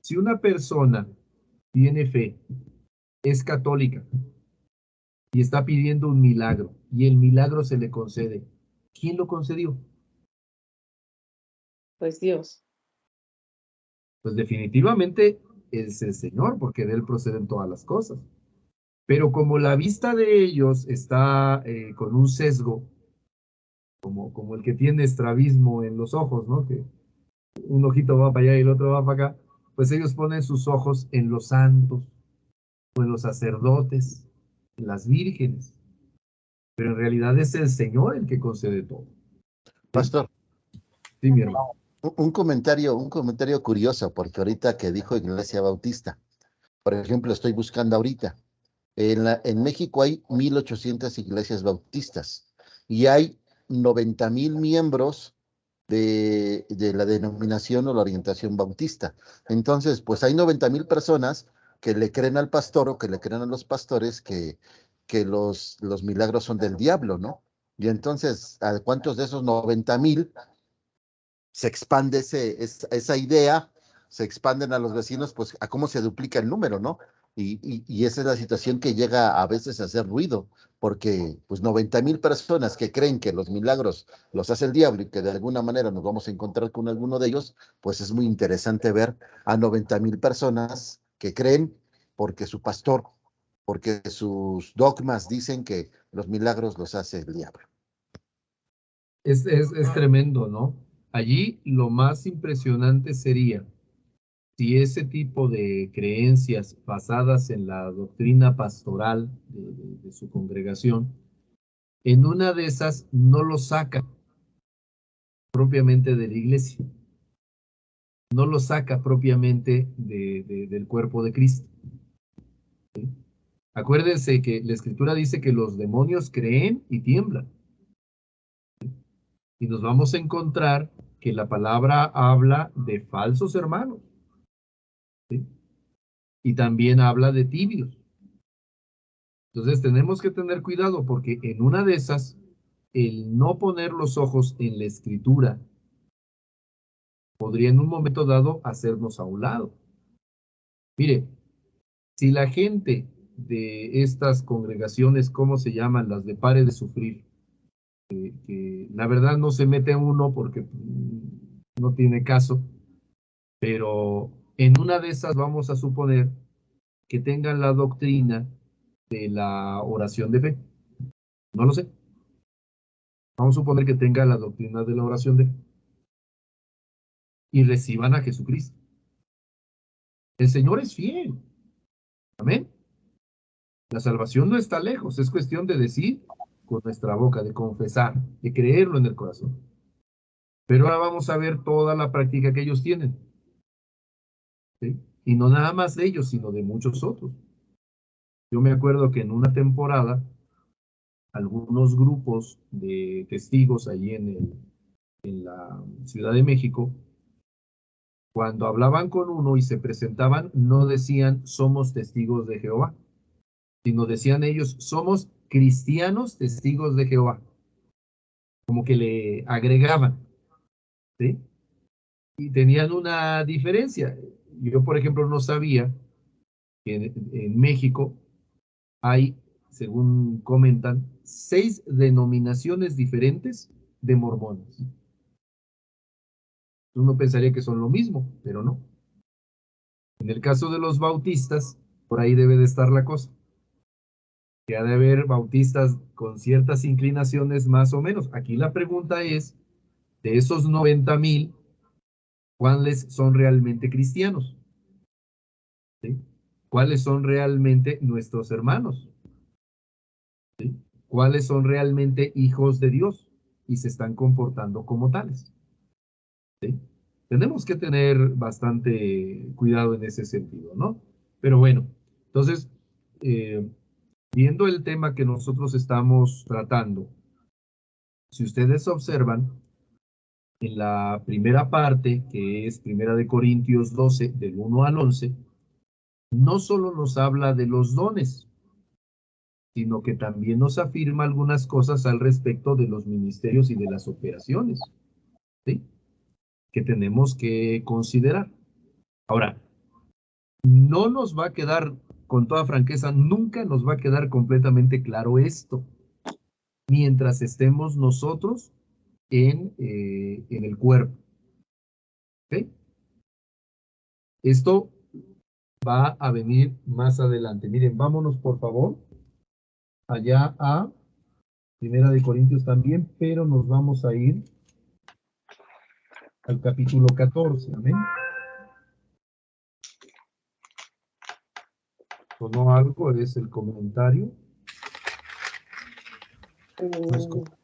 si una persona tiene fe, es católica y está pidiendo un milagro y el milagro se le concede, ¿quién lo concedió? Pues Dios. Pues definitivamente es el Señor, porque de Él proceden todas las cosas. Pero como la vista de ellos está con un sesgo, como el que tiene estrabismo en los ojos, ¿no? Que un ojito va para allá y el otro va para acá, pues ellos ponen sus ojos en los santos, o en los sacerdotes, en las vírgenes. Pero en realidad es el Señor el que concede todo. ¿Sí? Pastor, Sí, mi hermano. un comentario curioso, porque ahorita que dijo Iglesia Bautista, por ejemplo, estoy buscando ahorita, en México hay 1,800 iglesias bautistas y hay 90,000 miembros de la denominación o la orientación bautista. Entonces, pues hay 90,000 personas que le creen al pastor o que le creen a los pastores que los milagros son del diablo, ¿no? Y entonces, ¿a cuántos de esos 90,000 se expande esa idea, se expanden a los vecinos, pues a cómo se duplica el número, ¿no? Y esa es la situación que llega a veces a hacer ruido, porque pues 90,000 personas que creen que los milagros los hace el diablo y que de alguna manera nos vamos a encontrar con alguno de ellos, pues es muy interesante ver a 90,000 personas que creen porque su pastor, porque sus dogmas dicen que los milagros los hace el diablo. Es tremendo, ¿no? Allí lo más impresionante sería si ese tipo de creencias basadas en la doctrina pastoral de su congregación, en una de esas no lo saca propiamente de la iglesia, no lo saca propiamente del cuerpo de Cristo. ¿Sí? Acuérdense que la escritura dice que los demonios creen y tiemblan. Y nos vamos a encontrar que la palabra habla de falsos hermanos. ¿Sí? Y también habla de tibios. Entonces tenemos que tener cuidado porque en una de esas, el no poner los ojos en la escritura podría en un momento dado hacernos a un lado. Mire, si la gente de estas congregaciones, ¿cómo se llaman? Las de Pare de Sufrir, que la verdad no se mete uno porque no tiene caso, pero en una de esas vamos a suponer que tengan la doctrina de la oración de fe. No lo sé. Vamos a suponer que tengan la doctrina de la oración de fe y reciban a Jesucristo. El Señor es fiel. Amén. La salvación no está lejos, es cuestión de decir con nuestra boca, de confesar, de creerlo en el corazón. Pero ahora vamos a ver toda la práctica que ellos tienen. ¿Sí? Y no nada más de ellos, sino de muchos otros. Yo me acuerdo que en una temporada, algunos grupos de testigos allí en la Ciudad de México, cuando hablaban con uno y se presentaban, no decían somos testigos de Jehová, sino decían ellos somos cristianos testigos de Jehová. Como que le agregaban, ¿sí? Y tenían una diferencia. Yo, por ejemplo, no sabía que en México hay, según comentan, 6 denominaciones diferentes de mormones. Uno pensaría que son lo mismo, pero no. En el caso de los bautistas, por ahí debe de estar la cosa. Que ha de haber bautistas con ciertas inclinaciones más o menos. Aquí la pregunta es, de esos 90,000, ¿cuáles son realmente cristianos? ¿Sí? ¿Cuáles son realmente nuestros hermanos? ¿Sí? ¿Cuáles son realmente hijos de Dios y se están comportando como tales? ¿Sí? Tenemos que tener bastante cuidado en ese sentido, ¿no? Pero bueno, entonces, viendo el tema que nosotros estamos tratando, si ustedes observan, en la primera parte, que es Primera de Corintios 12, del 1 al 11, no solo nos habla de los dones, sino que también nos afirma algunas cosas al respecto de los ministerios y de las operaciones, ¿sí?, que tenemos que considerar. Ahora, no nos va a quedar, con toda franqueza, nunca nos va a quedar completamente claro esto, mientras estemos nosotros en el cuerpo. ¿Okay? Esto va a venir más adelante. Miren, vámonos por favor allá a Primera de Corintios también, pero nos vamos a ir al capítulo 14. Amén. ¿Sonó algo? Es el comentario. No es comentario.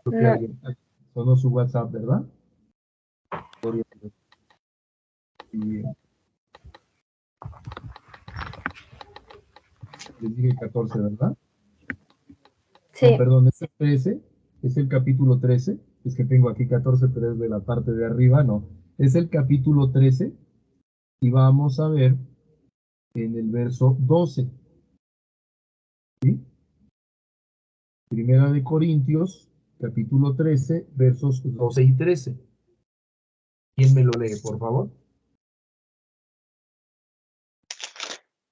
Creo que alguien sonó su WhatsApp, ¿verdad? Y les dije 14, ¿verdad? Sí. No, perdón, es el 13, es el capítulo 13, es que tengo aquí 14, pero es de la parte de arriba, no. Es el capítulo 13 y vamos a ver en el verso 12. ¿Sí? Primera de Corintios, capítulo 13, versos 12 y 13. ¿Quién me lo lee, por favor?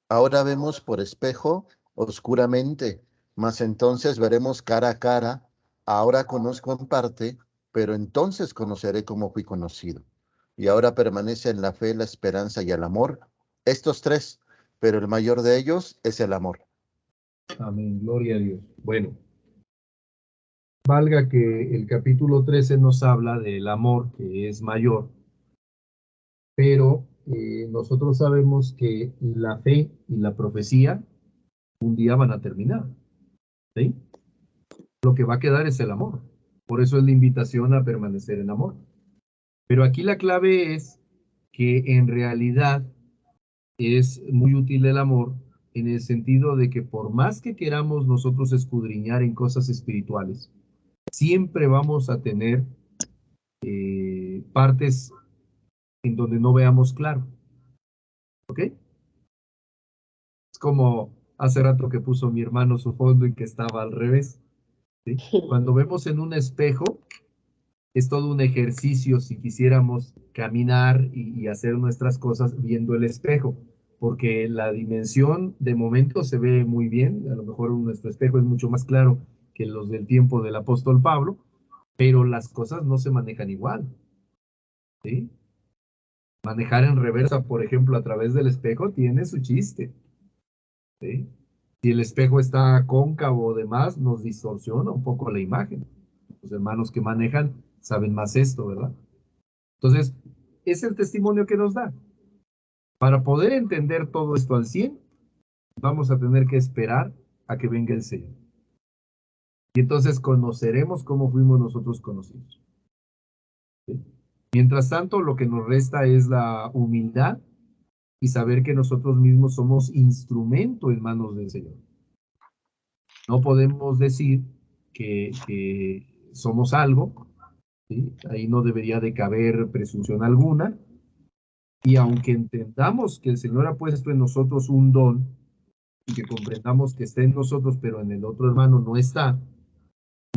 Ahora vemos por espejo oscuramente, mas entonces veremos cara a cara. Ahora conozco en parte, pero entonces conoceré como fui conocido. Y ahora permanece en la fe, la esperanza y el amor. Estos tres, pero el mayor de ellos es el amor. Amén, gloria a Dios. Bueno, valga que el capítulo 13 nos habla del amor que es mayor, pero nosotros sabemos que la fe y la profecía un día van a terminar, ¿sí? Lo que va a quedar es el amor. Por eso es la invitación a permanecer en amor. Pero aquí la clave es que en realidad es muy útil el amor en el sentido de que por más que queramos nosotros escudriñar en cosas espirituales, siempre vamos a tener partes en donde no veamos claro. ¿Ok? Es como hace rato que puso mi hermano su fondo y que estaba al revés. ¿Sí? Cuando vemos en un espejo, es todo un ejercicio si quisiéramos caminar y hacer nuestras cosas viendo el espejo, porque la dimensión de momento se ve muy bien, a lo mejor nuestro espejo es mucho más claro que los del tiempo del apóstol Pablo, pero las cosas no se manejan igual, ¿sí? Manejar en reversa, por ejemplo, a través del espejo tiene su chiste, ¿sí? Si el espejo está cóncavo o demás, nos distorsiona un poco la imagen. Los hermanos que manejan saben más esto, ¿verdad? Entonces, es el testimonio que nos da. Para poder entender todo esto al 100, vamos a tener que esperar a que venga el Señor. Y entonces conoceremos cómo fuimos nosotros conocidos. ¿Sí? Mientras tanto, lo que nos resta es la humildad y saber que nosotros mismos somos instrumento en manos del Señor. No podemos decir que somos algo, ¿sí? Ahí no debería de caber presunción alguna. Y aunque entendamos que el Señor ha puesto en nosotros un don y que comprendamos que está en nosotros, pero en el otro hermano no está,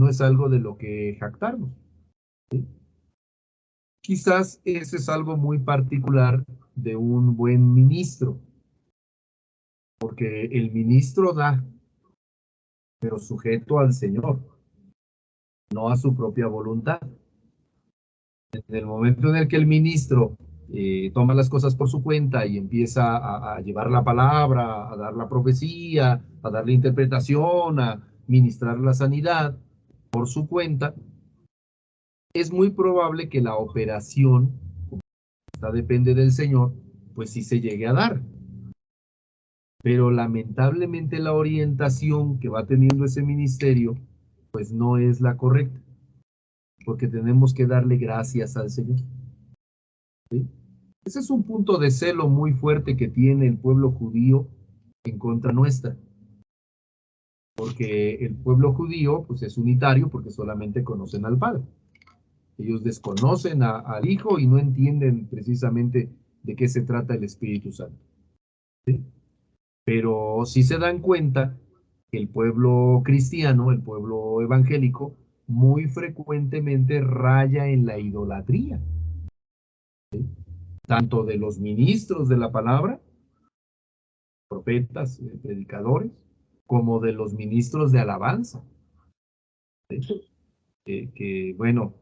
no es algo de lo que jactarnos, ¿sí? Quizás ese es algo muy particular de un buen ministro, porque el ministro da, pero sujeto al Señor, no a su propia voluntad. En el momento en el que el ministro toma las cosas por su cuenta y empieza a llevar la palabra, a dar la profecía, a dar la interpretación, a ministrar la sanidad por su cuenta, es muy probable que la operación, como esta depende del Señor, pues sí se llegue a dar. Pero lamentablemente la orientación que va teniendo ese ministerio, pues no es la correcta, porque tenemos que darle gracias al Señor. ¿Sí? Ese es un punto de celo muy fuerte que tiene el pueblo judío en contra nuestra, porque el pueblo judío pues es unitario porque solamente conocen al Padre. Ellos desconocen al Hijo y no entienden precisamente de qué se trata el Espíritu Santo. ¿sí? Pero sí se dan cuenta que el pueblo cristiano, el pueblo evangélico, muy frecuentemente raya en la idolatría, tanto de los ministros de la palabra, profetas, predicadores, como de los ministros de alabanza, ¿sí? Bueno,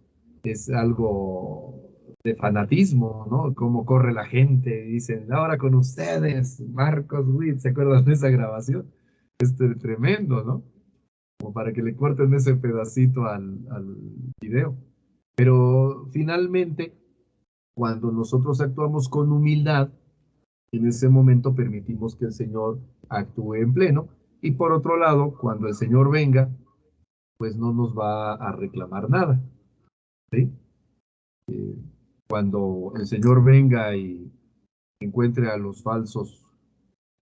es algo de fanatismo, ¿no? Cómo corre la gente, dicen, ahora con ustedes, Marcos Witt, ¿se acuerdan de esa grabación? Tremendo, ¿no? Como para que le corten ese pedacito al video. Pero finalmente, cuando nosotros actuamos con humildad, en ese momento permitimos que el Señor actúe en pleno. Y por otro lado, cuando el Señor venga, pues no nos va a reclamar nada, ¿sí? Cuando el Señor venga y encuentre a los falsos,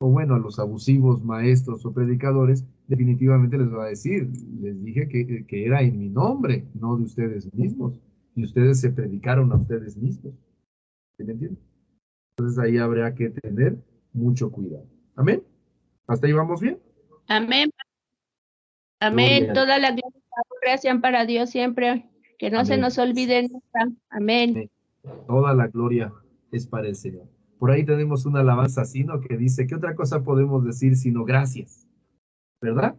o bueno, a los abusivos maestros o predicadores, definitivamente les va a decir, les dije que era en mi nombre, no de ustedes mismos, y ustedes se predicaron a ustedes mismos. ¿Sí me entienden? Entonces ahí habrá que tener mucho cuidado. ¿Amén? ¿Hasta ahí vamos bien? Amén. Amén. Gloria a Dios. Toda la gloria y la honra sean para Dios siempre. Que no se Amén. nos olvide nunca. Amén. Amén. Toda la gloria es para el Señor. Por ahí tenemos una alabanza así, ¿no? Que dice, ¿qué otra cosa podemos decir sino gracias? ¿Verdad?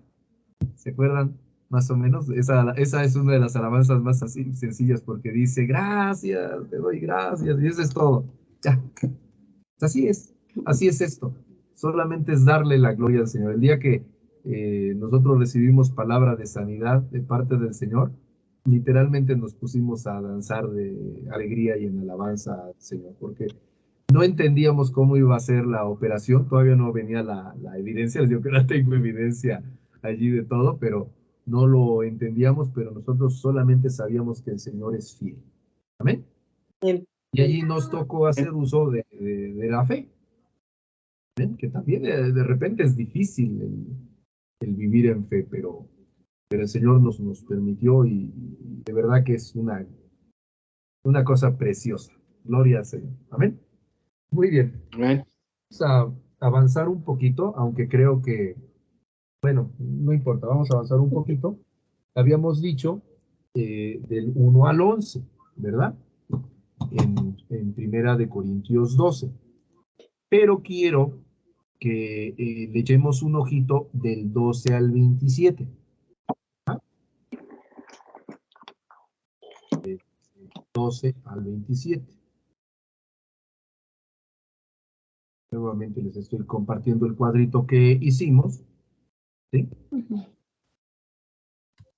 ¿Se acuerdan? Más o menos. Esa es una de las alabanzas más así, sencillas porque dice, gracias, te doy gracias, y eso es todo. Ya. Así es esto. Solamente es darle la gloria al Señor. El día que nosotros recibimos palabra de sanidad de parte del Señor, literalmente nos pusimos a danzar de alegría y en alabanza al Señor, porque no entendíamos cómo iba a ser la operación, todavía no venía la evidencia, les digo que no tengo evidencia allí de todo, pero no lo entendíamos, pero nosotros solamente sabíamos que el Señor es fiel. Amén. Bien. Y allí nos tocó hacer uso de la fe. ¿Ven? Que también de repente es difícil el vivir en fe, pero el Señor nos permitió y de verdad que es una cosa preciosa. Gloria al Señor. Amén. Muy bien. Amén. Vamos a avanzar un poquito, aunque creo que, bueno, no importa, vamos a avanzar un poquito. Habíamos dicho del 1 al 11, ¿verdad? En Primera de Corintios 12. Pero quiero que le echemos un ojito del 12 al 27. ¿Ah? 12 al 27. Nuevamente les estoy compartiendo el cuadrito que hicimos, ¿sí?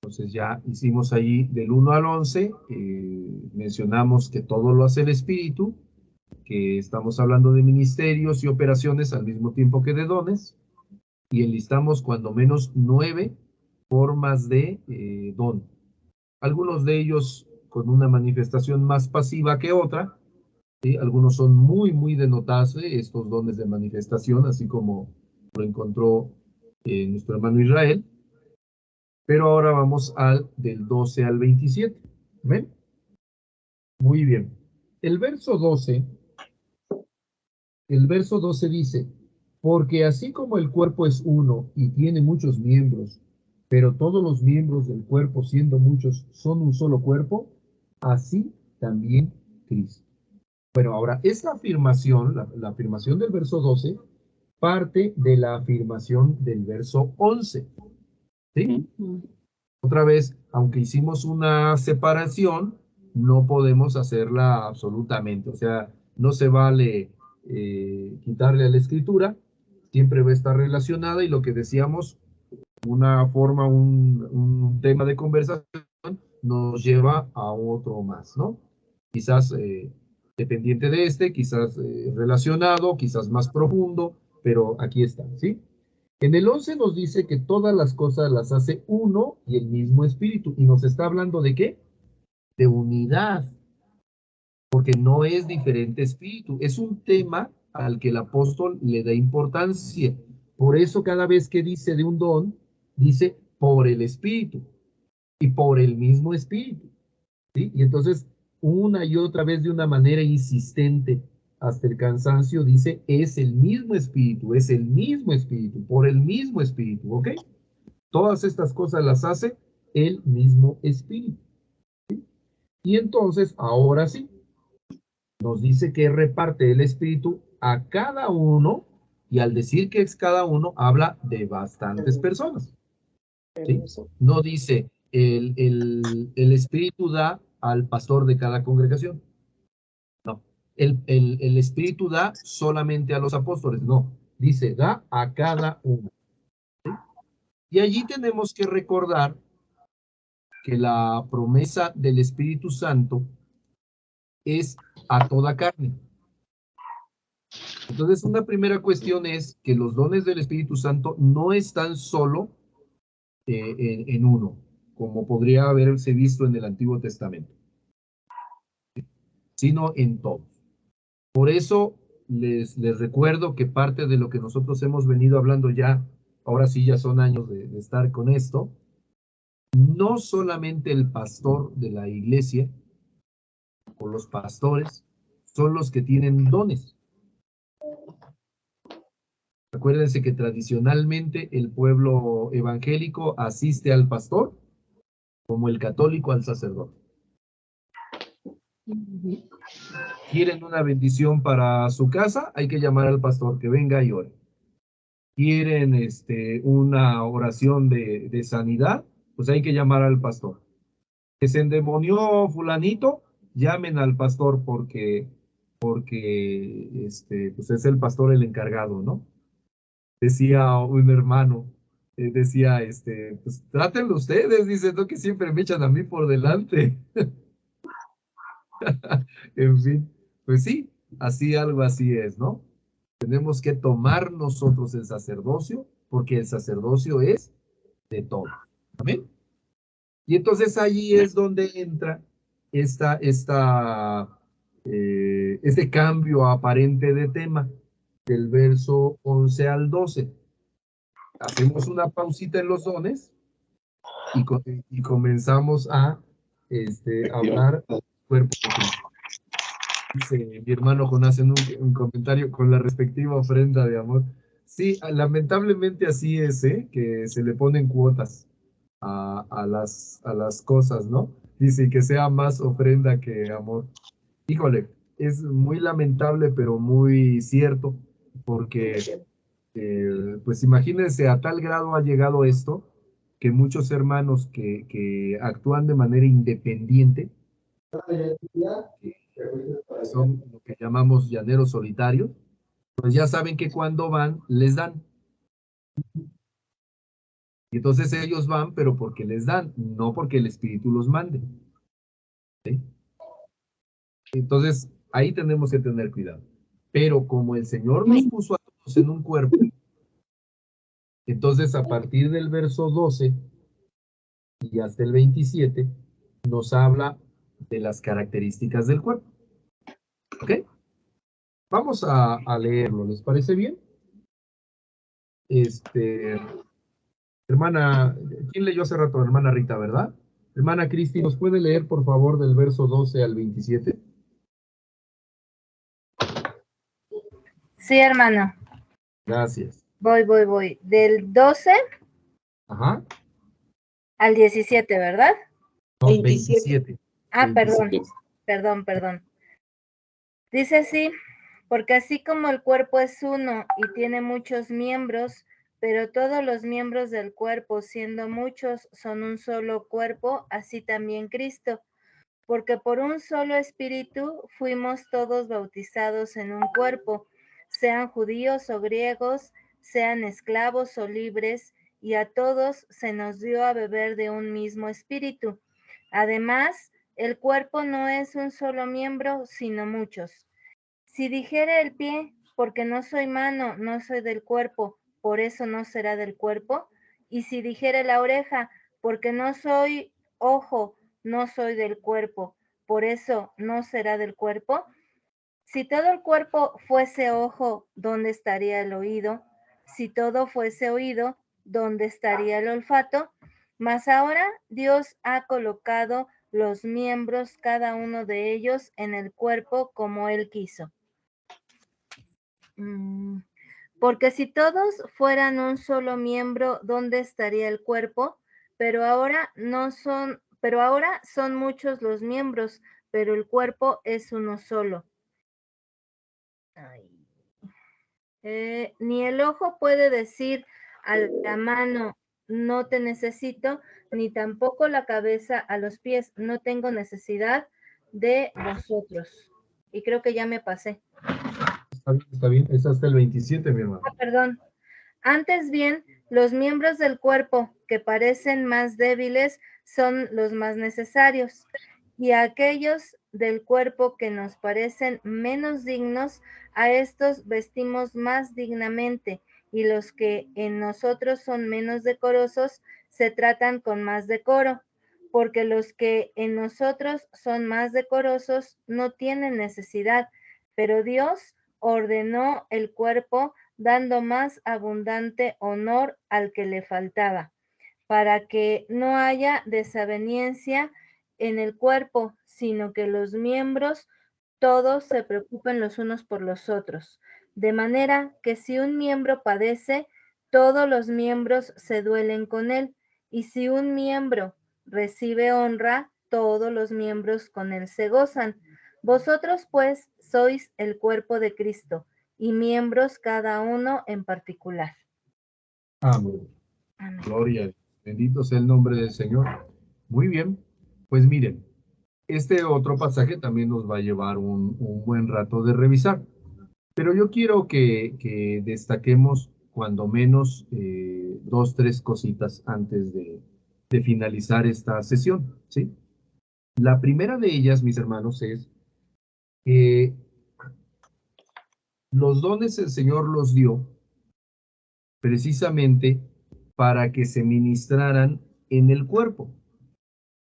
Entonces ya hicimos ahí del 1 al 11, mencionamos que todo lo hace el Espíritu, que estamos hablando de ministerios y operaciones al mismo tiempo que de dones, y enlistamos cuando menos 9 formas de don. Algunos de ellos con una manifestación más pasiva que otra, ¿sí? Algunos son muy de notarse, estos dones de manifestación, así como lo encontró nuestro hermano Israel. Pero ahora vamos del 12 al 27. ¿Ven? Muy bien. El verso 12 dice, porque así como el cuerpo es uno y tiene muchos miembros, pero todos los miembros del cuerpo, siendo muchos, son un solo cuerpo, así también Cristo. Bueno, ahora, esta afirmación, la afirmación del verso 12, parte de la afirmación del verso 11. ¿Sí? Otra vez, aunque hicimos una separación, no podemos hacerla absolutamente. O sea, no se vale quitarle a la escritura, siempre va a estar relacionada y lo que decíamos, una forma, un tema de conversación nos lleva a otro más, ¿no? Quizás dependiente de este, quizás relacionado, quizás más profundo, pero aquí está, ¿sí? En el 11 nos dice que todas las cosas las hace uno y el mismo espíritu. ¿Y nos está hablando de qué? De unidad, porque no es diferente espíritu. Es un tema al que el apóstol le da importancia. Por eso cada vez que dice de un don, dice por el espíritu y por el mismo espíritu. ¿Sí? Y entonces una y otra vez de una manera insistente hasta el cansancio, dice, es el mismo espíritu, por el mismo espíritu, ¿ok? Todas estas cosas las hace el mismo espíritu. ¿Sí? Y entonces, ahora sí, nos dice que reparte el espíritu a cada uno, y al decir que es cada uno, habla de bastantes personas. ¿Sí? No dice, el espíritu da al pastor de cada congregación. No. El espíritu da solamente a los apóstoles. No. Dice, da a cada uno. ¿Sí? Y allí tenemos que recordar que la promesa del Espíritu Santo es a toda carne. Entonces, una primera cuestión es que los dones del Espíritu Santo no están solo en uno, como podría haberse visto en el Antiguo Testamento, sino en todos. Por eso les recuerdo que parte de lo que nosotros hemos venido hablando ya, ahora sí ya son años de estar con esto, no solamente el pastor de la iglesia o los pastores son los que tienen dones. Acuérdense que tradicionalmente el pueblo evangélico asiste al pastor como el católico al sacerdote. ¿Quieren una bendición para su casa? Hay que llamar al pastor que venga y ore. ¿Quieren una oración de sanidad? Pues hay que llamar al pastor. Que se endemonió fulanito, llamen al pastor porque pues es el pastor el encargado, ¿no? Decía un hermano, decía, pues trátenlo ustedes, dice, no que siempre me echan a mí por delante. En fin, pues sí, así algo así es, ¿no? Tenemos que tomar nosotros el sacerdocio, porque el sacerdocio es de todo. ¿Amén? Y entonces allí es donde entra este cambio aparente de tema del verso 11 al 12. Hacemos una pausita en los dones y comenzamos a hablar del cuerpo de Cristo. Dice mi hermano Jonás en un comentario con la respectiva ofrenda de amor. Sí, lamentablemente así es, que se le ponen cuotas a las cosas, ¿no? Dice que sea más ofrenda que amor. Híjole, es muy lamentable, pero muy cierto, porque pues imagínense, a tal grado ha llegado esto, que muchos hermanos que actúan de manera independiente, que son lo que llamamos llaneros solitarios, pues ya saben que cuando van, les dan. Y entonces ellos van, pero porque les dan, no porque el Espíritu los mande. ¿Sí? Entonces, ahí tenemos que tener cuidado. Pero como el Señor nos puso a todos en un cuerpo, entonces a partir del verso 12 y hasta el 27, nos habla de las características del cuerpo. ¿Ok? Vamos a leerlo, ¿les parece bien? Hermana, ¿quién leyó hace rato? Hermana Rita, ¿verdad? Hermana Cristi, ¿nos puede leer, por favor, del verso 12 al 27? Sí, hermano. Gracias. Voy. Del 12 Ajá. al 17, ¿verdad? No, 27. 27. Ah, 27. perdón. Dice así, porque así como el cuerpo es uno y tiene muchos miembros, pero todos los miembros del cuerpo, siendo muchos, son un solo cuerpo, así también Cristo. Porque por un solo espíritu fuimos todos bautizados en un cuerpo, sean judíos o griegos, sean esclavos o libres, y a todos se nos dio a beber de un mismo espíritu. Además, el cuerpo no es un solo miembro, sino muchos. Si dijere el pie, porque no soy mano, no soy del cuerpo, por eso no será del cuerpo. Y si dijere la oreja, porque no soy ojo, no soy del cuerpo, por eso no será del cuerpo. Si todo el cuerpo fuese ojo, ¿dónde estaría el oído? Si todo fuese oído, ¿dónde estaría el olfato? Mas ahora Dios ha colocado los miembros, cada uno de ellos, en el cuerpo como Él quiso. Porque si todos fueran un solo miembro, ¿dónde estaría el cuerpo? Pero ahora son muchos los miembros, pero el cuerpo es uno solo. Ni el ojo puede decir a la mano, no te necesito, ni tampoco la cabeza a los pies, no tengo necesidad de vosotros. Y creo que ya me pasé. Está bien. Es hasta el 27, mi hermano. Perdón. Antes bien, los miembros del cuerpo que parecen más débiles son los más necesarios, y a aquellos del cuerpo que nos parecen menos dignos, a estos vestimos más dignamente, y los que en nosotros son menos decorosos se tratan con más decoro, porque los que en nosotros son más decorosos no tienen necesidad, pero Dios ordenó el cuerpo dando más abundante honor al que le faltaba, para que no haya desaveniencia en el cuerpo, sino que los miembros todos se preocupen los unos por los otros. De manera que si un miembro padece, todos los miembros se duelen con él, y si un miembro recibe honra, todos los miembros con él se gozan. Vosotros, pues, sois el cuerpo de Cristo, y miembros cada uno en particular. Amén. Amén. Gloria a Dios. Bendito sea el nombre del Señor. Muy bien. Pues miren, este otro pasaje también nos va a llevar un buen rato de revisar. Pero yo quiero que destaquemos cuando menos 2, 3 cositas antes de finalizar esta sesión, ¿sí? La primera de ellas, mis hermanos, es que los dones el Señor los dio precisamente para que se ministraran en el cuerpo,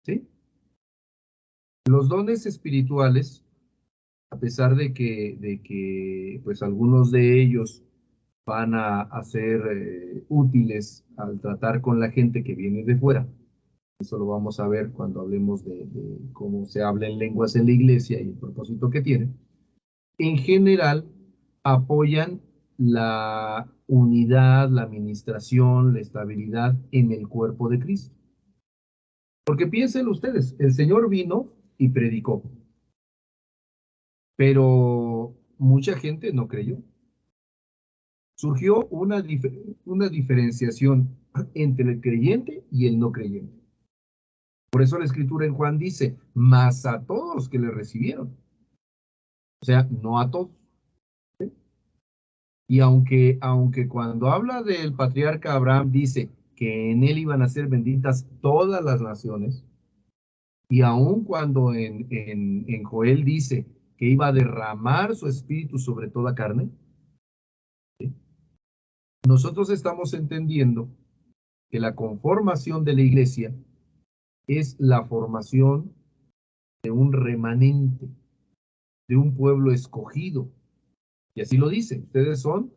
¿sí? Los dones espirituales, a pesar de que pues algunos de ellos van a ser útiles al tratar con la gente que viene de fuera. Eso lo vamos a ver cuando hablemos de cómo se habla en lenguas en la iglesia y el propósito que tiene. En general, apoyan la unidad, la administración, la estabilidad en el cuerpo de Cristo. Porque piensen ustedes, el Señor vino y predicó, pero mucha gente no creyó. Surgió una diferenciación entre el creyente y el no creyente. Por eso la escritura en Juan dice, mas a todos los que le recibieron. O sea, no a todos. ¿Sí? Y aunque cuando habla del patriarca Abraham dice que en él iban a ser benditas todas las naciones, y aun cuando en Joel dice que iba a derramar su espíritu sobre toda carne, ¿sí? Nosotros estamos entendiendo que la conformación de la iglesia es la formación de un remanente, de un pueblo escogido. Y así lo dice, ustedes son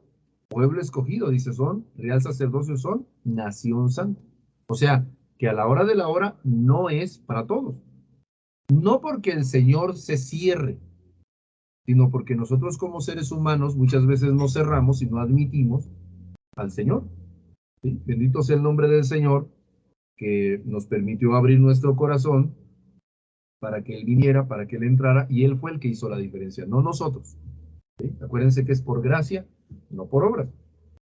pueblo escogido, dice, son real sacerdocio, son nación santa. O sea, que a la hora de la hora no es para todos. No porque el Señor se cierre, sino porque nosotros como seres humanos muchas veces nos cerramos y no admitimos al Señor. ¿Sí? Bendito sea el nombre del Señor, que nos permitió abrir nuestro corazón para que Él viniera, para que Él entrara, y Él fue el que hizo la diferencia, no nosotros. ¿Sí? Acuérdense que es por gracia, no por obras.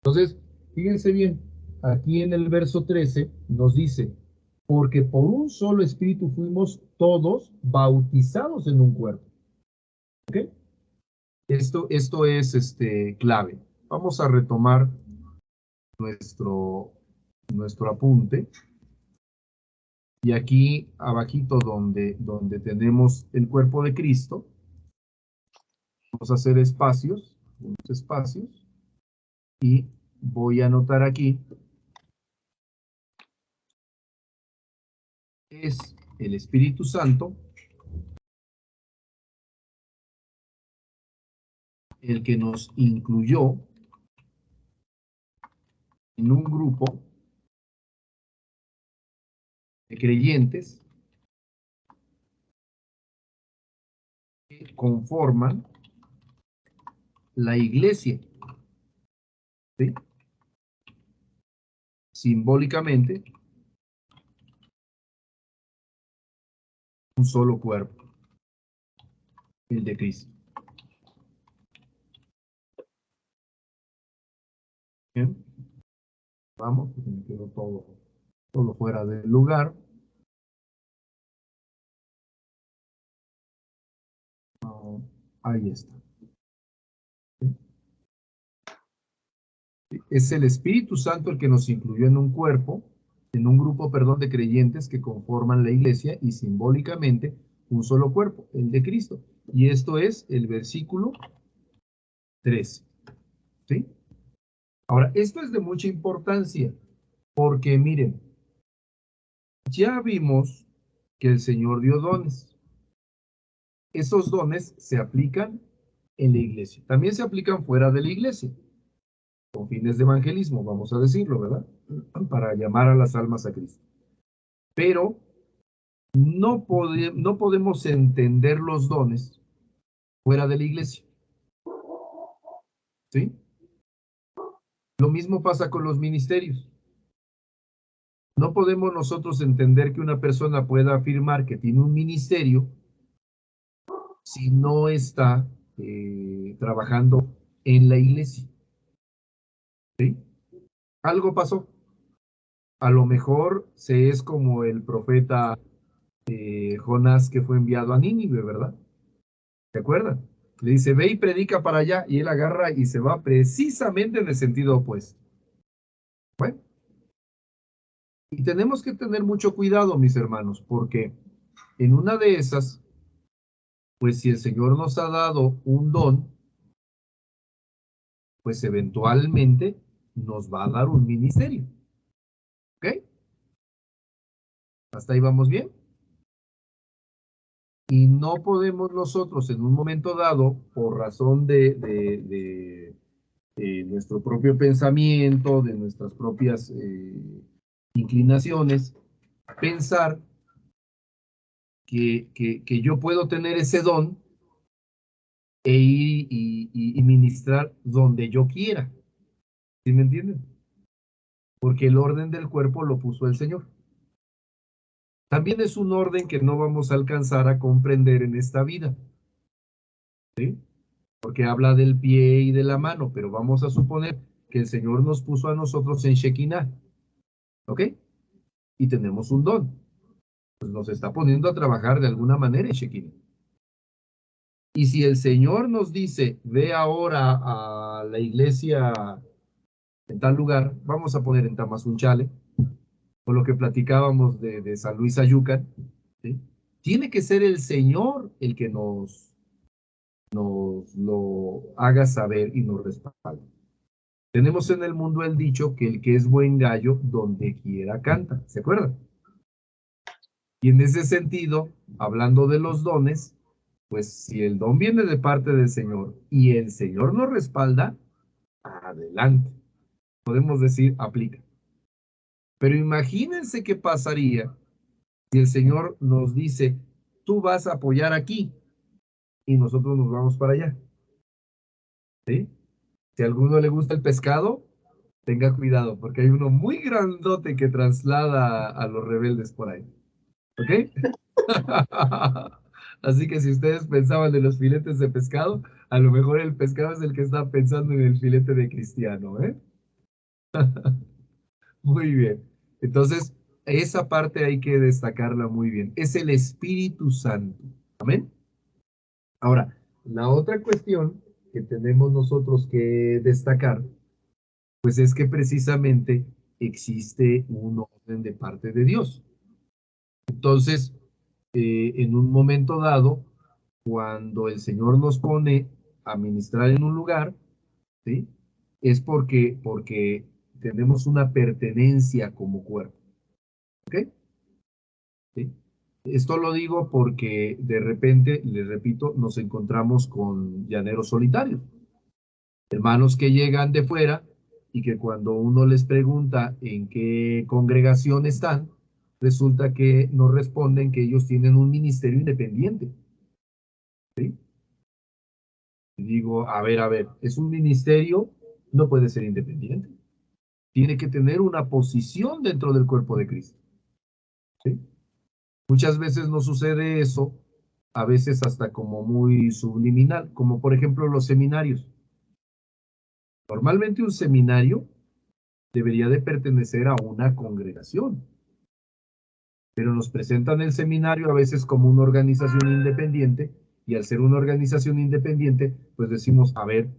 Entonces, fíjense bien, aquí en el verso 13 nos dice, porque por un solo espíritu fuimos todos bautizados en un cuerpo. ¿Ok? Esto es clave. Vamos a retomar nuestro apunte. Y aquí abajito donde tenemos el cuerpo de Cristo, vamos a hacer espacios, unos espacios, y voy a anotar aquí, es el Espíritu Santo el que nos incluyó en un grupo de creyentes que conforman la iglesia, ¿sí? Simbólicamente, un solo cuerpo, el de Cristo. Bien, vamos, porque me quedó todo fuera del lugar. Ahí está. ¿Sí? Es el Espíritu Santo el que nos incluyó en un cuerpo, en un grupo, perdón, de creyentes que conforman la iglesia y simbólicamente un solo cuerpo, el de Cristo. Y esto es el versículo 13. ¿Sí? Ahora, esto es de mucha importancia porque miren, ya vimos que el Señor dio dones. Esos dones se aplican en la iglesia. También se aplican fuera de la iglesia, con fines de evangelismo, vamos a decirlo, ¿verdad? Para llamar a las almas a Cristo. Pero no podemos entender los dones fuera de la iglesia. ¿Sí? Lo mismo pasa con los ministerios. No podemos nosotros entender que una persona pueda afirmar que tiene un ministerio si no está trabajando en la iglesia. ¿Sí? Algo pasó. A lo mejor se es como el profeta Jonás que fue enviado a Nínive, ¿verdad? ¿Se acuerdan? Le dice, ve y predica para allá, y él agarra y se va precisamente en el sentido opuesto. Bueno, y tenemos que tener mucho cuidado, mis hermanos, porque en una de esas, pues si el Señor nos ha dado un don, pues eventualmente nos va a dar un ministerio. ¿Ok? ¿Hasta ahí vamos bien? Y no podemos nosotros en un momento dado, por razón de nuestro propio pensamiento, de nuestras propias inclinaciones, pensar que yo puedo tener ese don e ir y ministrar donde yo quiera. ¿Sí me entienden? Porque el orden del cuerpo lo puso el Señor. También es un orden que no vamos a alcanzar a comprender en esta vida. ¿Sí? Porque habla del pie y de la mano, pero vamos a suponer que el Señor nos puso a nosotros en Shekinah. ¿Ok? Y tenemos un don. Pues nos está poniendo a trabajar de alguna manera en Shekinah. Y si el Señor nos dice, ve ahora a la iglesia en tal lugar, vamos a poner en Tamazunchale, con lo que platicábamos de San Luis Ayucan, ¿sí? Tiene que ser el Señor el que nos lo haga saber y nos respalde. Tenemos en el mundo el dicho que el que es buen gallo, donde quiera canta, ¿se acuerdan? Y en ese sentido, hablando de los dones, pues si el don viene de parte del Señor y el Señor nos respalda, adelante. Podemos decir, aplica. Pero imagínense qué pasaría si el Señor nos dice, tú vas a apoyar aquí y nosotros nos vamos para allá. ¿Sí? Si a alguno le gusta el pescado, tenga cuidado, porque hay uno muy grandote que traslada a los rebeldes por ahí. ¿Ok? Así que si ustedes pensaban en los filetes de pescado, a lo mejor el pescado es el que está pensando en el filete de cristiano, ¿eh? Muy bien. Entonces, esa parte hay que destacarla muy bien. Es el Espíritu Santo. Amén. Ahora, la otra cuestión que tenemos nosotros que destacar, pues es que precisamente existe un orden de parte de Dios. Entonces, en un momento dado, cuando el Señor nos pone a ministrar en un lugar, ¿sí? Es porque tenemos una pertenencia como cuerpo. ¿Ok? ¿Sí? Esto lo digo porque de repente, les repito, nos encontramos con llaneros solitarios, hermanos que llegan de fuera y que cuando uno les pregunta en qué congregación están, resulta que nos responden que ellos tienen un ministerio independiente. ¿Sí? Y digo, a ver, es un ministerio, no puede ser independiente. Tiene que tener una posición dentro del cuerpo de Cristo. ¿Sí? Muchas veces no sucede eso, a veces hasta como muy subliminal, como por ejemplo los seminarios. Normalmente un seminario debería de pertenecer a una congregación, pero nos presentan el seminario a veces como una organización independiente, y al ser una organización independiente, pues decimos, a ver,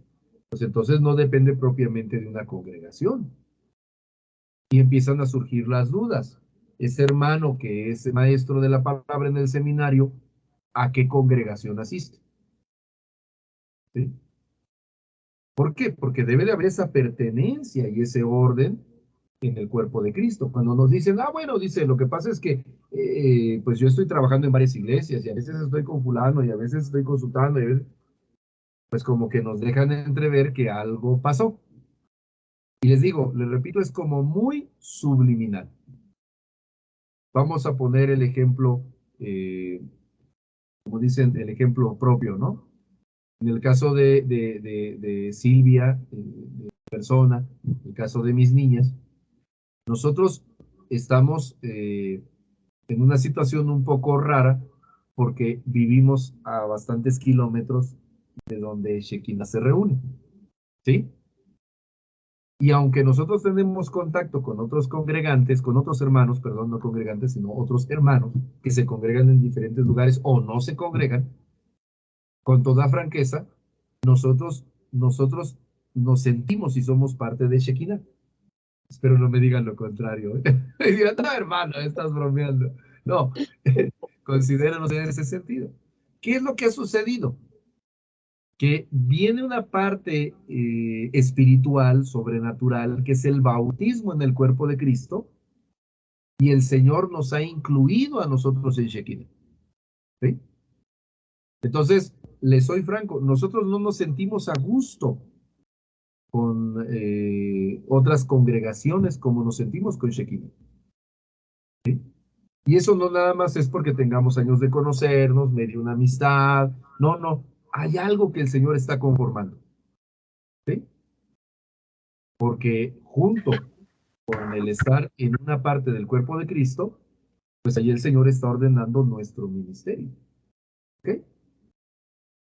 pues entonces no depende propiamente de una congregación. Y empiezan a surgir las dudas. Ese hermano que es maestro de la palabra en el seminario, ¿a qué congregación asiste? ¿Sí? ¿Por qué? Porque debe de haber esa pertenencia y ese orden en el cuerpo de Cristo. Cuando nos dicen, bueno, dice, lo que pasa es que pues yo estoy trabajando en varias iglesias y a veces estoy con fulano y a veces estoy consultando, y a veces, pues como que nos dejan entrever que algo pasó. Y les digo, les repito, es como muy subliminal. Vamos a poner el ejemplo, como dicen, el ejemplo propio, ¿no? En el caso de Silvia, de persona, en el caso de mis niñas, nosotros estamos en una situación un poco rara porque vivimos a bastantes kilómetros de donde Shekinah se reúne, ¿sí? Y aunque nosotros tenemos contacto con otros congregantes, con otros hermanos, perdón, no congregantes, sino otros hermanos que se congregan en diferentes lugares o no se congregan, con toda franqueza, nosotros nos sentimos y somos parte de Shekinah. Espero no me digan lo contrario. Me digan, no, hermano, estás bromeando. No, considérenos en ese sentido. ¿Qué es lo que ha sucedido? Que viene una parte espiritual, sobrenatural, que es el bautismo en el cuerpo de Cristo, y el Señor nos ha incluido a nosotros en Shekinah. ¿Sí? Entonces, les soy franco, nosotros no nos sentimos a gusto con otras congregaciones como nos sentimos con Shekinah. ¿Sí? Y eso no nada más es porque tengamos años de conocernos, medio una amistad. No, hay algo que el Señor está conformando. ¿Sí? Porque junto con el estar en una parte del cuerpo de Cristo, pues ahí el Señor está ordenando nuestro ministerio. ¿Ok?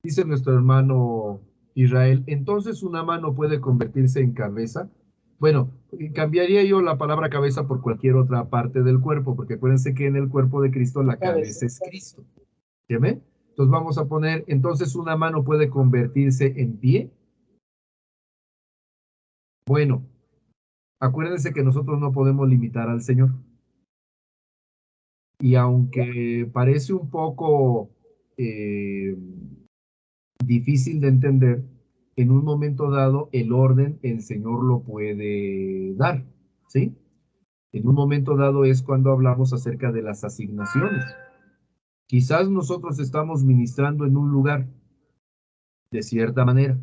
Dice nuestro hermano Israel, entonces una mano puede convertirse en cabeza. Bueno, cambiaría yo la palabra cabeza por cualquier otra parte del cuerpo, porque acuérdense que en el cuerpo de Cristo la cabeza es Cristo. ¿Ya ven? Entonces vamos a poner, entonces una mano puede convertirse en pie. Bueno, acuérdense que nosotros no podemos limitar al Señor. Y aunque parece un poco difícil de entender, en un momento dado el orden el Señor lo puede dar, ¿sí? En un momento dado es cuando hablamos acerca de las asignaciones. Quizás nosotros estamos ministrando en un lugar de cierta manera,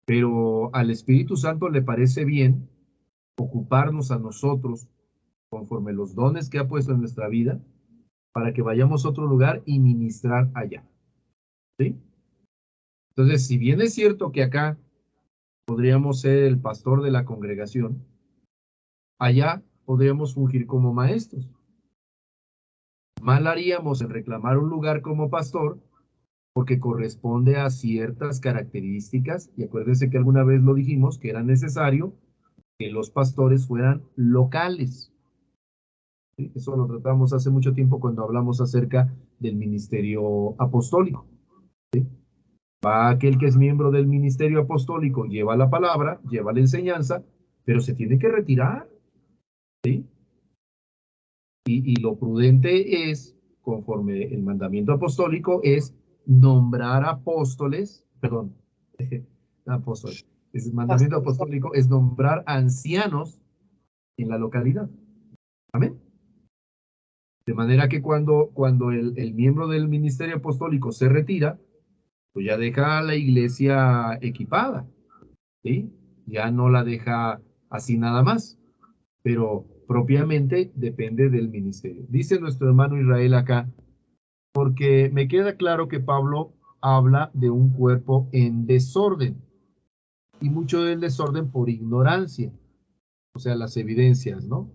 pero al Espíritu Santo le parece bien ocuparnos a nosotros conforme los dones que ha puesto en nuestra vida para que vayamos a otro lugar y ministrar allá, ¿sí? Entonces, si bien es cierto que acá podríamos ser el pastor de la congregación, allá podríamos fungir como maestros. Mal haríamos en reclamar un lugar como pastor porque corresponde a ciertas características, y acuérdense que alguna vez lo dijimos, que era necesario que los pastores fueran locales. ¿Sí? Eso lo tratamos hace mucho tiempo cuando hablamos acerca del ministerio apostólico. ¿Sí? Va aquel que es miembro del ministerio apostólico, lleva la palabra, lleva la enseñanza, pero se tiene que retirar. ¿Sí? Y lo prudente es, conforme el mandamiento apostólico, es nombrar apóstoles, perdón, apóstoles. El mandamiento apostólico es nombrar ancianos en la localidad. Amén. De manera que cuando el miembro del ministerio apostólico se retira, pues ya deja a la iglesia equipada, ¿sí? Ya no la deja así nada más, pero propiamente depende del ministerio. Dice nuestro hermano Israel acá, porque me queda claro que Pablo habla de un cuerpo en desorden, y mucho del desorden por ignorancia, o sea, las evidencias, ¿no?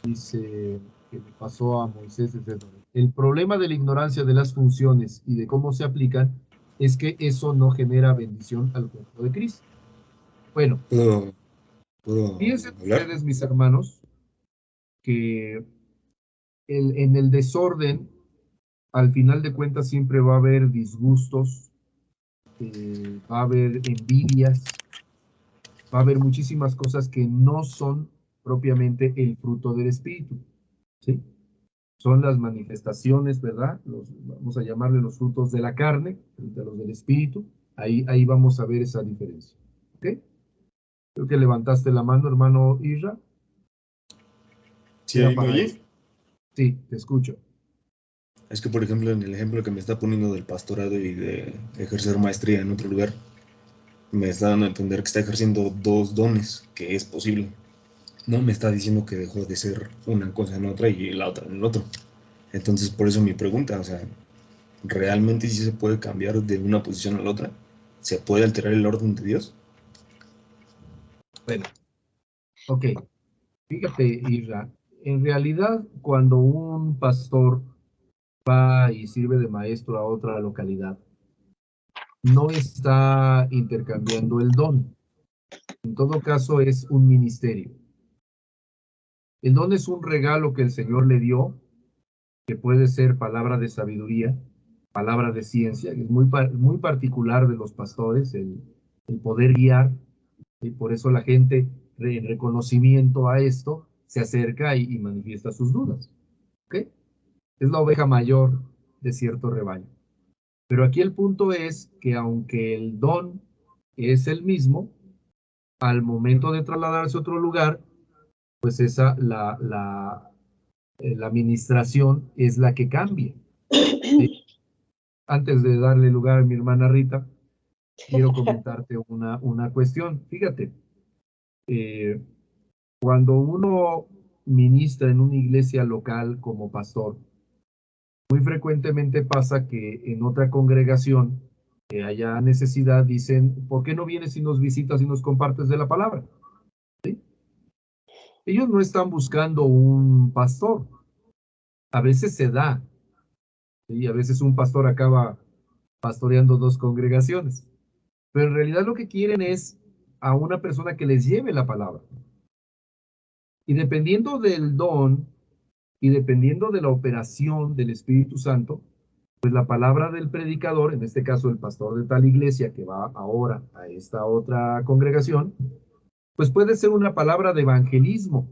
Dice que le pasó a Moisés, etc. El problema de la ignorancia de las funciones y de cómo se aplican es que eso no genera bendición al cuerpo de Cristo. Bueno, ¿Puedo fíjense hablar? ustedes, mis hermanos, que en el desorden, al final de cuentas, siempre va a haber disgustos, va a haber envidias, va a haber muchísimas cosas que no son propiamente el fruto del Espíritu, ¿sí? Son las manifestaciones, ¿verdad? Vamos a llamarle los frutos de la carne, frente a los del Espíritu. Ahí vamos a ver esa diferencia, ¿ok? Creo que levantaste la mano, hermano Isra. ¿Sí Era ahí me para oye? eso. Sí, te escucho. Es que, por ejemplo, en el ejemplo que me está poniendo del pastorado y de ejercer maestría en otro lugar, me está dando a entender que está ejerciendo dos dones, que es posible. No me está diciendo que dejó de ser una cosa en otra y la otra en el otro. Entonces, por eso mi pregunta, o sea, ¿realmente sí se puede cambiar de una posición a la otra? ¿Se puede alterar el orden de Dios? Bueno, ok. Fíjate, Isra, en realidad, cuando un pastor va y sirve de maestro a otra localidad, no está intercambiando el don. En todo caso, es un ministerio. El don es un regalo que el Señor le dio, que puede ser palabra de sabiduría, palabra de ciencia, que es muy particular de los pastores, el poder guiar, y por eso la gente, en reconocimiento a esto, se acerca y manifiesta sus dudas. ¿Ok? Es la oveja mayor de cierto rebaño. Pero aquí el punto es que aunque el don es el mismo, al momento de trasladarse a otro lugar, pues la administración es la que cambia. ¿Sí? Antes de darle lugar a mi hermana Rita, quiero comentarte una cuestión. Fíjate, cuando uno ministra en una iglesia local como pastor, muy frecuentemente pasa que en otra congregación que haya necesidad dicen, ¿por qué no vienes y nos visitas y nos compartes de la palabra? ¿Sí? Ellos no están buscando un pastor. A veces se da, y a veces un pastor acaba pastoreando dos congregaciones, pero en realidad lo que quieren es a una persona que les lleve la palabra. Y dependiendo del don y dependiendo de la operación del Espíritu Santo, pues la palabra del predicador, en este caso el pastor de tal iglesia que va ahora a esta otra congregación, pues puede ser una palabra de evangelismo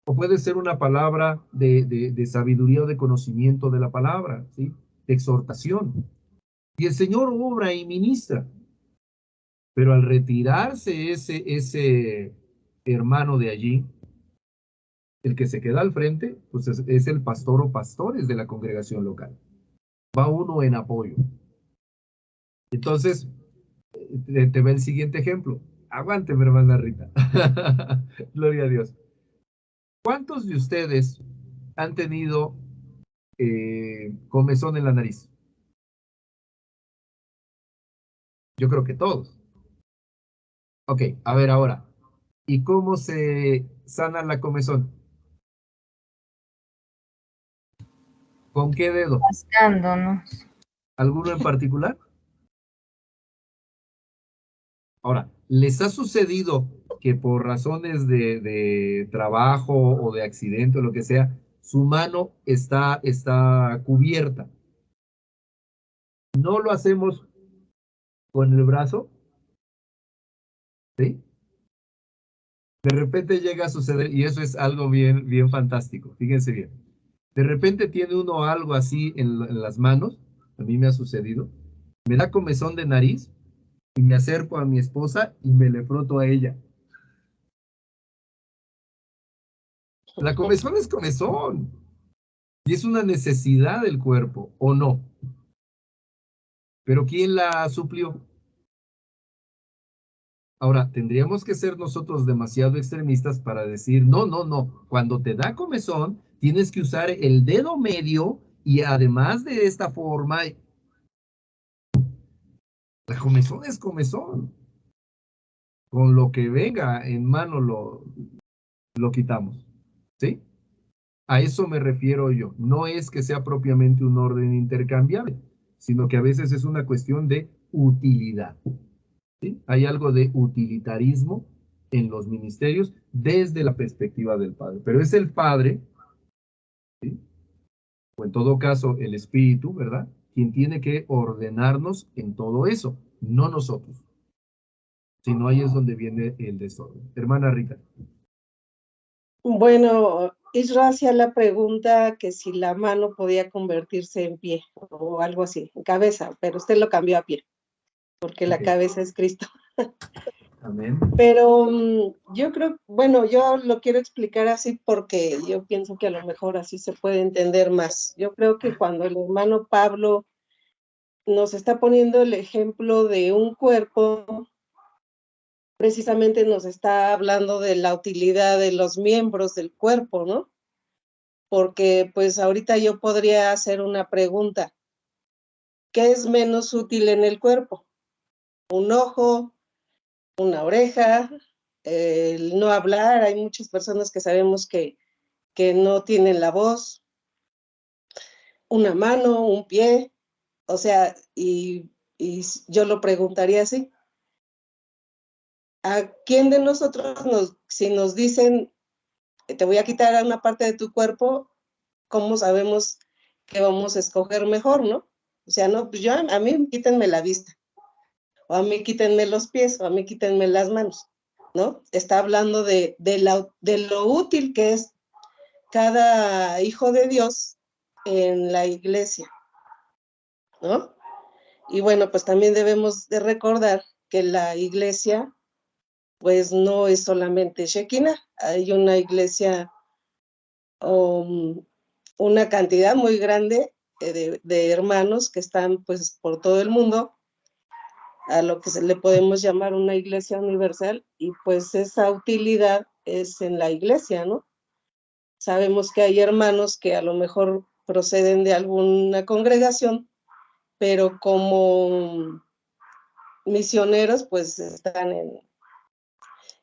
o puede ser una palabra de sabiduría o de conocimiento de la palabra, ¿sí? De exhortación. Y el Señor obra y ministra. Pero al retirarse ese hermano de allí, el que se queda al frente, pues es el pastor o pastores de la congregación local. Va uno en apoyo. Entonces, te ve el siguiente ejemplo. Aguánteme, hermana Rita. Gloria a Dios. ¿Cuántos de ustedes han tenido comezón en la nariz? Yo creo que todos. Ok, a ver ahora. ¿Y cómo se sana la comezón? ¿Con qué dedo? Rascándonos. ¿Alguno en particular? Ahora, ¿les ha sucedido que por razones de trabajo o de accidente o lo que sea, su mano está cubierta? No lo hacemos con el brazo, ¿sí? De repente llega a suceder, y eso es algo bien, bien fantástico, fíjense bien. De repente tiene uno algo así en las manos, a mí me ha sucedido, me da comezón de nariz y me acerco a mi esposa y me le froto a ella. La comezón es comezón y es una necesidad del cuerpo, ¿o no? Pero ¿quién la suplió? Ahora, tendríamos que ser nosotros demasiado extremistas para decir, no, no, no, cuando te da comezón, tienes que usar el dedo medio y además de esta forma, La comezón es comezón. Con lo que venga en mano lo quitamos. ¿Sí? A eso me refiero yo. No es que sea propiamente un orden intercambiable, sino que a veces es una cuestión de utilidad. ¿Sí? Hay algo de utilitarismo en los ministerios desde la perspectiva del Padre. Pero es el Padre, ¿sí? O en todo caso el Espíritu, ¿verdad? Quien tiene que ordenarnos en todo eso, no nosotros. Si no, ahí es donde viene el desorden. Hermana Rita. Bueno, Isra hacía la pregunta que si la mano podía convertirse en pie o algo así, en cabeza, pero usted lo cambió a pie, porque la Ok. cabeza es Cristo. Amén. Pero yo creo, bueno, yo lo quiero explicar así porque yo pienso que a lo mejor así se puede entender más. Yo creo que cuando el hermano Pablo nos está poniendo el ejemplo de un cuerpo, precisamente nos está hablando de la utilidad de los miembros del cuerpo, ¿no? Porque pues ahorita yo podría hacer una pregunta. ¿Qué es menos útil en el cuerpo? ¿Un ojo? ¿Una oreja? El no hablar. Hay muchas personas que sabemos que no tienen la voz. Una mano, un pie. O sea, y yo lo preguntaría así. ¿A quién de nosotros, si nos dicen, te voy a quitar una parte de tu cuerpo, cómo sabemos que vamos a escoger mejor, ¿no? O sea, no, pues yo, a mí quítenme la vista, o a mí quítenme los pies, o a mí quítenme las manos, ¿no? Está hablando de lo útil que es cada hijo de Dios en la iglesia, ¿no? Y bueno, pues también debemos de recordar que la iglesia, pues no es solamente Shekinah, hay una iglesia, una cantidad muy grande de hermanos que están pues por todo el mundo, a lo que se le podemos llamar una iglesia universal, y pues esa utilidad es en la iglesia, ¿no? Sabemos que hay hermanos que a lo mejor proceden de alguna congregación, pero como misioneros pues están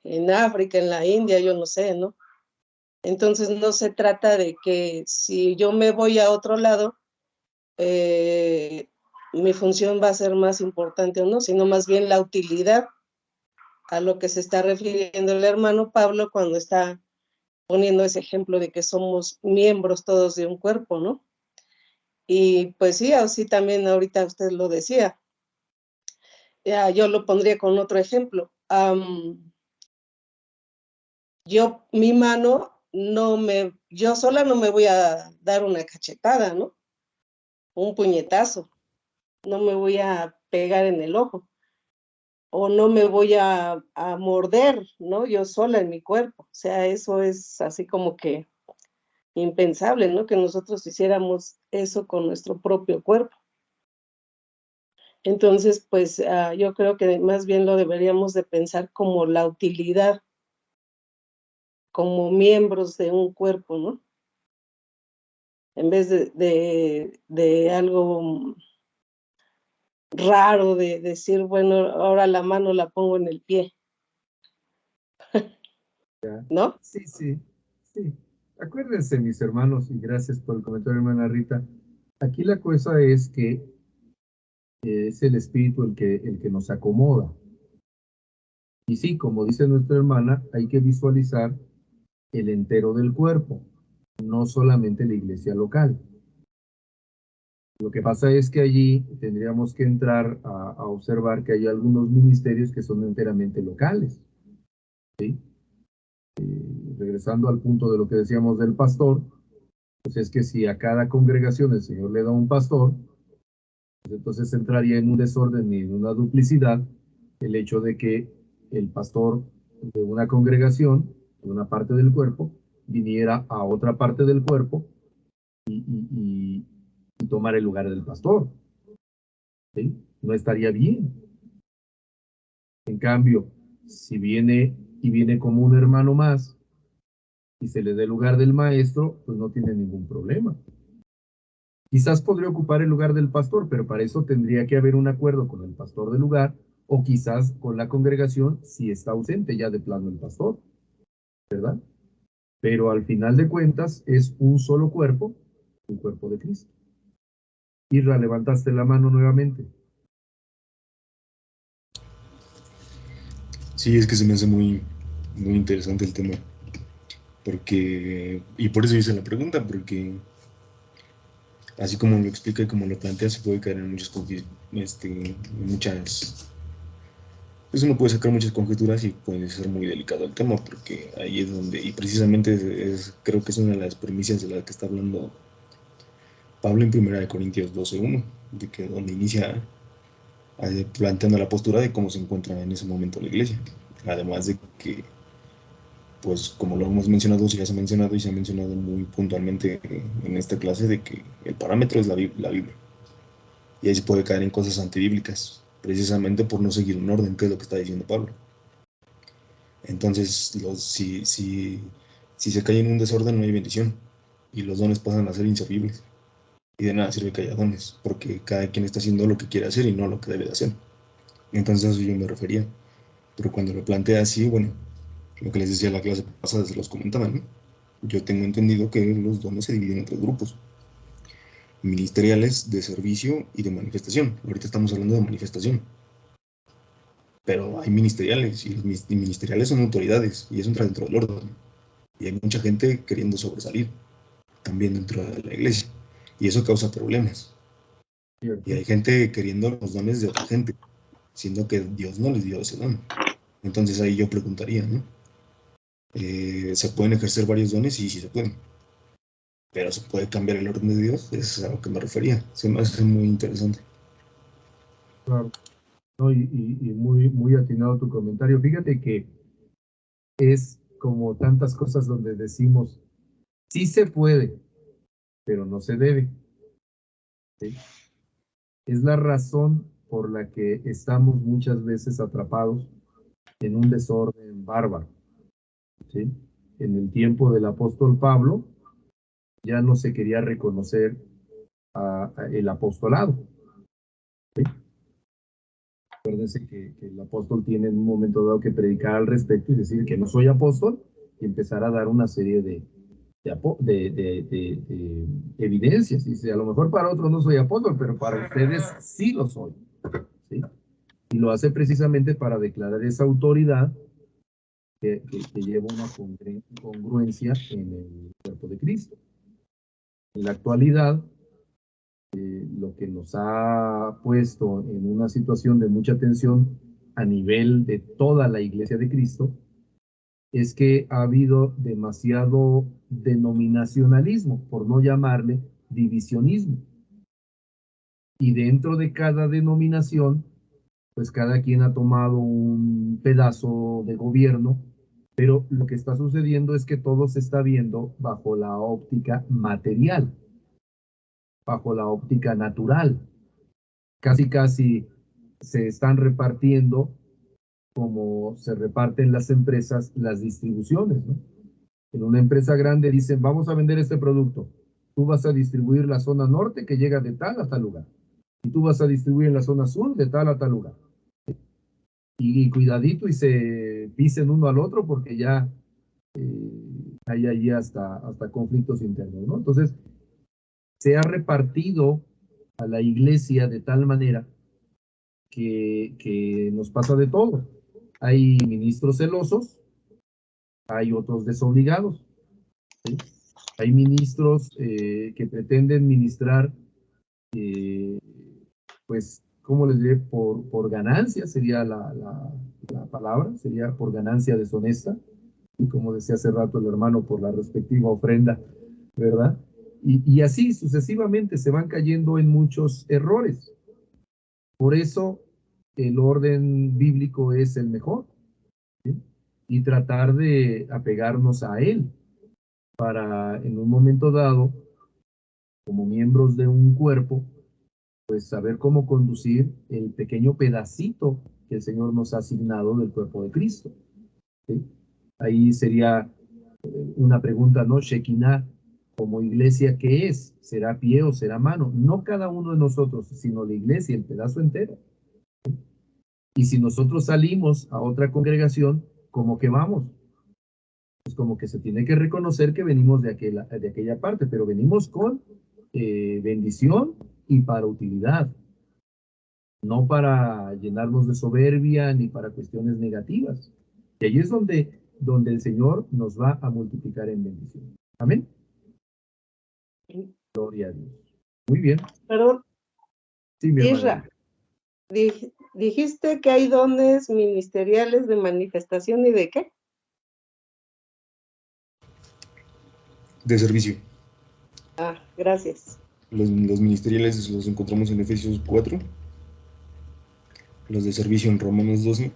en África, en la India, yo no sé, ¿no? Entonces no se trata de que si yo me voy a otro lado, mi función va a ser más importante o no, sino más bien la utilidad, a lo que se está refiriendo el hermano Pablo cuando está poniendo ese ejemplo de que somos miembros todos de un cuerpo, ¿no? Y pues sí, así también ahorita usted lo decía. Ya, yo lo pondría con otro ejemplo. Mi mano yo sola no me voy a dar una cachetada, ¿no? Un puñetazo, no me voy a pegar en el ojo, o no me voy a morder, ¿no? Yo sola en mi cuerpo. O sea, eso es así como que impensable, ¿no? Que nosotros hiciéramos eso con nuestro propio cuerpo. Entonces, pues yo creo que más bien lo deberíamos de pensar como la utilidad, como miembros de un cuerpo, ¿no? En vez de algo raro de decir, bueno, ahora la mano la pongo en el pie, ¿no? Sí, sí, sí. Acuérdense, mis hermanos, y gracias por el comentario, hermana Rita. Aquí la cosa es que es el espíritu el que nos acomoda. Y sí, como dice nuestra hermana, hay que visualizar el entero del cuerpo, no solamente la iglesia local. Lo que pasa es que allí tendríamos que entrar a observar que hay algunos ministerios que son enteramente locales. ¿Sí? Regresando al punto de lo que decíamos del pastor, pues es que si a cada congregación el Señor le da un pastor, pues entonces entraría en un desorden y en una duplicidad el hecho de que el pastor de una congregación, de una parte del cuerpo, viniera a otra parte del cuerpo y tomar el lugar del pastor. ¿Sí? No estaría bien. En cambio, si viene como un hermano más y se le dé el lugar del maestro, pues no tiene ningún problema. Quizás podría ocupar el lugar del pastor, pero para eso tendría que haber un acuerdo con el pastor del lugar o quizás con la congregación si está ausente ya de plano el pastor, ¿verdad? Pero al final de cuentas es un solo cuerpo, el cuerpo de Cristo. Isra, levantaste la mano nuevamente. Sí, es que se me hace muy interesante el tema. Porque, y por eso hice la pregunta, porque así como lo explica y como lo plantea, se puede caer en muchas, pues uno puede sacar muchas conjeturas y puede ser muy delicado el tema, porque ahí es donde, y precisamente creo que es una de las premisas de las que está hablando Pablo en 1 Corintios 12:1, de que donde inicia planteando la postura de cómo se encuentra en ese momento la iglesia. Además de que, pues como lo hemos mencionado, ya se ha mencionado y se ha mencionado muy puntualmente en esta clase, de que el parámetro es la Biblia. Y ahí se puede caer en cosas antibíblicas, precisamente por no seguir un orden, que es lo que está diciendo Pablo. Entonces, si se cae en un desorden, no hay bendición, y los dones pasan a ser inservibles. Y de nada sirve que haya dones, porque cada quien está haciendo lo que quiere hacer y no lo que debe de hacer. Entonces a eso yo me refería. Pero cuando lo plantea así, bueno, lo que les decía en la clase pasada, se los comentaba, ¿no? Yo tengo entendido que los dones se dividen en 3 grupos: ministeriales, de servicio y de manifestación. Ahorita estamos hablando de manifestación. Pero hay ministeriales, y los ministeriales son autoridades, y eso entra dentro del orden. Y hay mucha gente queriendo sobresalir, también dentro de la iglesia. Y eso causa problemas. Y hay gente queriendo los dones de otra gente, siendo que Dios no les dio ese don. Entonces ahí yo preguntaría, ¿no? ¿Se pueden ejercer varios dones? Sí, sí se pueden. Pero ¿se puede cambiar el orden de Dios? Eso es a lo que me refería. Se me hace muy interesante. Claro. No, y muy atinado tu comentario. Fíjate que es como tantas cosas donde decimos, sí se puede, pero no se debe. ¿Sí? Es la razón por la que estamos muchas veces atrapados en un desorden bárbaro. ¿Sí? En el tiempo del apóstol Pablo ya no se quería reconocer el apostolado. ¿Sí? Acuérdense que el apóstol tiene en un momento dado que predicar al respecto y decir que no soy apóstol y empezar a dar una serie de evidencias. Dice, a lo mejor para otros no soy apóstol, pero para ustedes sí lo soy. ¿Sí? Y lo hace precisamente para declarar esa autoridad que lleva una congruencia en el cuerpo de Cristo. En la actualidad, lo que nos ha puesto en una situación de mucha tensión a nivel de toda la Iglesia de Cristo es que ha habido demasiado denominacionalismo, por no llamarle divisionismo. Y dentro de cada denominación, pues cada quien ha tomado un pedazo de gobierno, pero lo que está sucediendo es que todo se está viendo bajo la óptica material, bajo la óptica natural. Casi se están repartiendo como se reparten las empresas, las distribuciones, ¿no? En una empresa grande dicen, vamos a vender este producto. Tú vas a distribuir la zona norte que llega de tal a tal lugar. Y tú vas a distribuir en la zona sur de tal a tal lugar. Y cuidadito y se pisen uno al otro porque ya hay allí hasta conflictos internos, ¿no? Entonces, se ha repartido a la iglesia de tal manera que nos pasa de todo. Hay ministros celosos, hay otros desobligados, ¿sí? Hay ministros que pretenden ministrar, pues, ¿cómo les diré? Por ganancia sería la palabra, sería por ganancia deshonesta, y como decía hace rato el hermano, por la respectiva ofrenda, ¿verdad? Y así sucesivamente se van cayendo en muchos errores. Por eso el orden bíblico es el mejor, ¿sí? Y tratar de apegarnos a él para en un momento dado, como miembros de un cuerpo, pues saber cómo conducir el pequeño pedacito que el Señor nos ha asignado del cuerpo de Cristo, ¿sí? Ahí sería una pregunta, ¿no? Shekinah, como iglesia, ¿qué es? ¿Será pie o será mano? No cada uno de nosotros, sino la iglesia, el pedazo entero. Y si nosotros salimos a otra congregación, ¿cómo que vamos? Pues como que se tiene que reconocer que venimos de aquella parte, pero venimos con bendición y para utilidad, no para llenarnos de soberbia ni para cuestiones negativas. Y ahí es donde el Señor nos va a multiplicar en bendición. Amén. Gloria a Dios. Muy bien. Perdón, Sí, mi Isra, dijiste que hay dones ministeriales de manifestación y de qué? De servicio. Ah, gracias. Los ministeriales los encontramos en Efesios 4, los de servicio en Romanos 12,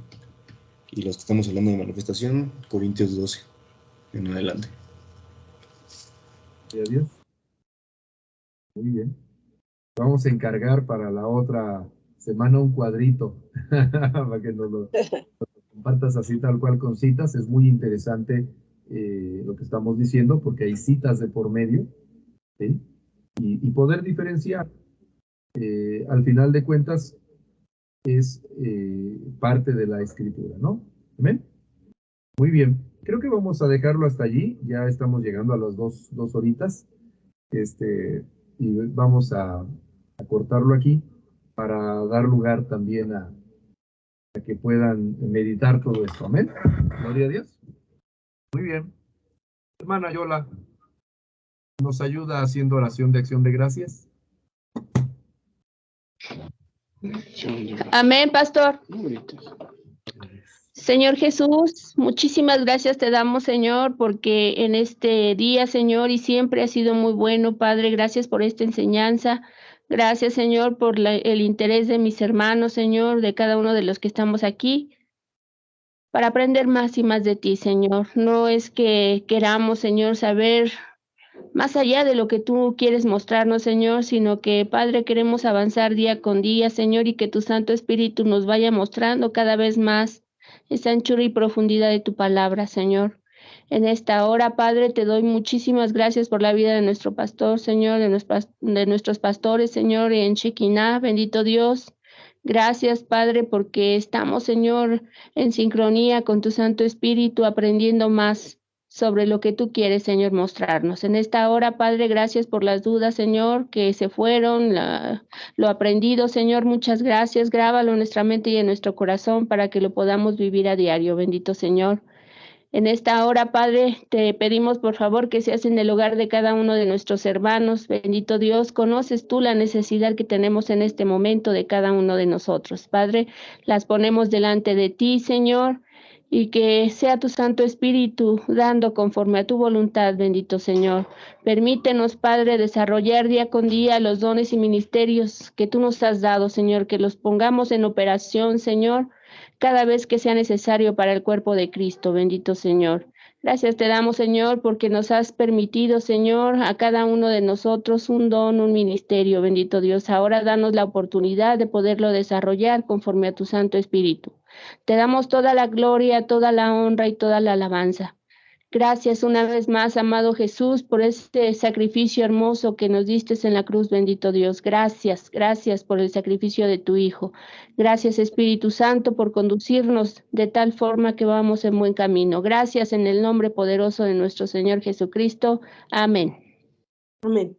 y los que estamos hablando de manifestación, Corintios 12, en adelante. Gloria a Dios. Muy bien. Vamos a encargar para la otra semana un cuadrito para que nos lo compartas así tal cual con citas. Es muy interesante lo que estamos diciendo porque hay citas de por medio, ¿sí? Y poder diferenciar. Al final de cuentas es parte de la escritura, ¿no? ¿Amén? Muy bien. Creo que vamos a dejarlo hasta allí. Ya estamos llegando a las dos horitas. Y vamos a cortarlo aquí para dar lugar también a que puedan meditar todo esto. Amén. Gloria a Dios. Muy bien. Hermana Yola, ¿nos ayuda haciendo oración de acción de gracias? Amén, pastor. Señor Jesús, muchísimas gracias te damos, Señor, porque en este día, Señor, y siempre ha sido muy bueno, Padre. Gracias por esta enseñanza. Gracias, Señor, por el interés de mis hermanos, Señor, de cada uno de los que estamos aquí, para aprender más y más de ti, Señor. No es que queramos, Señor, saber más allá de lo que tú quieres mostrarnos, Señor, sino que, Padre, queremos avanzar día con día, Señor, y que tu Santo Espíritu nos vaya mostrando cada vez más esa anchura y profundidad de tu palabra, Señor. En esta hora, Padre, te doy muchísimas gracias por la vida de nuestro pastor, Señor, de nuestros pastores, Señor, en Shekinah, bendito Dios. Gracias, Padre, porque estamos, Señor, en sincronía con tu Santo Espíritu, aprendiendo más sobre lo que tú quieres, Señor, mostrarnos. En esta hora, Padre, gracias por las dudas, Señor, que se fueron, lo aprendido, Señor, muchas gracias. Grábalo en nuestra mente y en nuestro corazón para que lo podamos vivir a diario, bendito Señor. En esta hora, Padre, te pedimos por favor que seas en el hogar de cada uno de nuestros hermanos. Bendito Dios, conoces tú la necesidad que tenemos en este momento de cada uno de nosotros. Padre, las ponemos delante de ti, Señor, y que sea tu Santo Espíritu dando conforme a tu voluntad, bendito Señor. Permítenos, Padre, desarrollar día con día los dones y ministerios que tú nos has dado, Señor, que los pongamos en operación, Señor, cada vez que sea necesario para el cuerpo de Cristo, bendito Señor. Gracias te damos, Señor, porque nos has permitido, Señor, a cada uno de nosotros un don, un ministerio, bendito Dios. Ahora danos la oportunidad de poderlo desarrollar conforme a tu Santo Espíritu. Te damos toda la gloria, toda la honra y toda la alabanza. Gracias una vez más, amado Jesús, por este sacrificio hermoso que nos diste en la cruz, bendito Dios. Gracias, gracias por el sacrificio de tu Hijo. Gracias, Espíritu Santo, por conducirnos de tal forma que vamos en buen camino. Gracias en el nombre poderoso de nuestro Señor Jesucristo. Amén. Amén.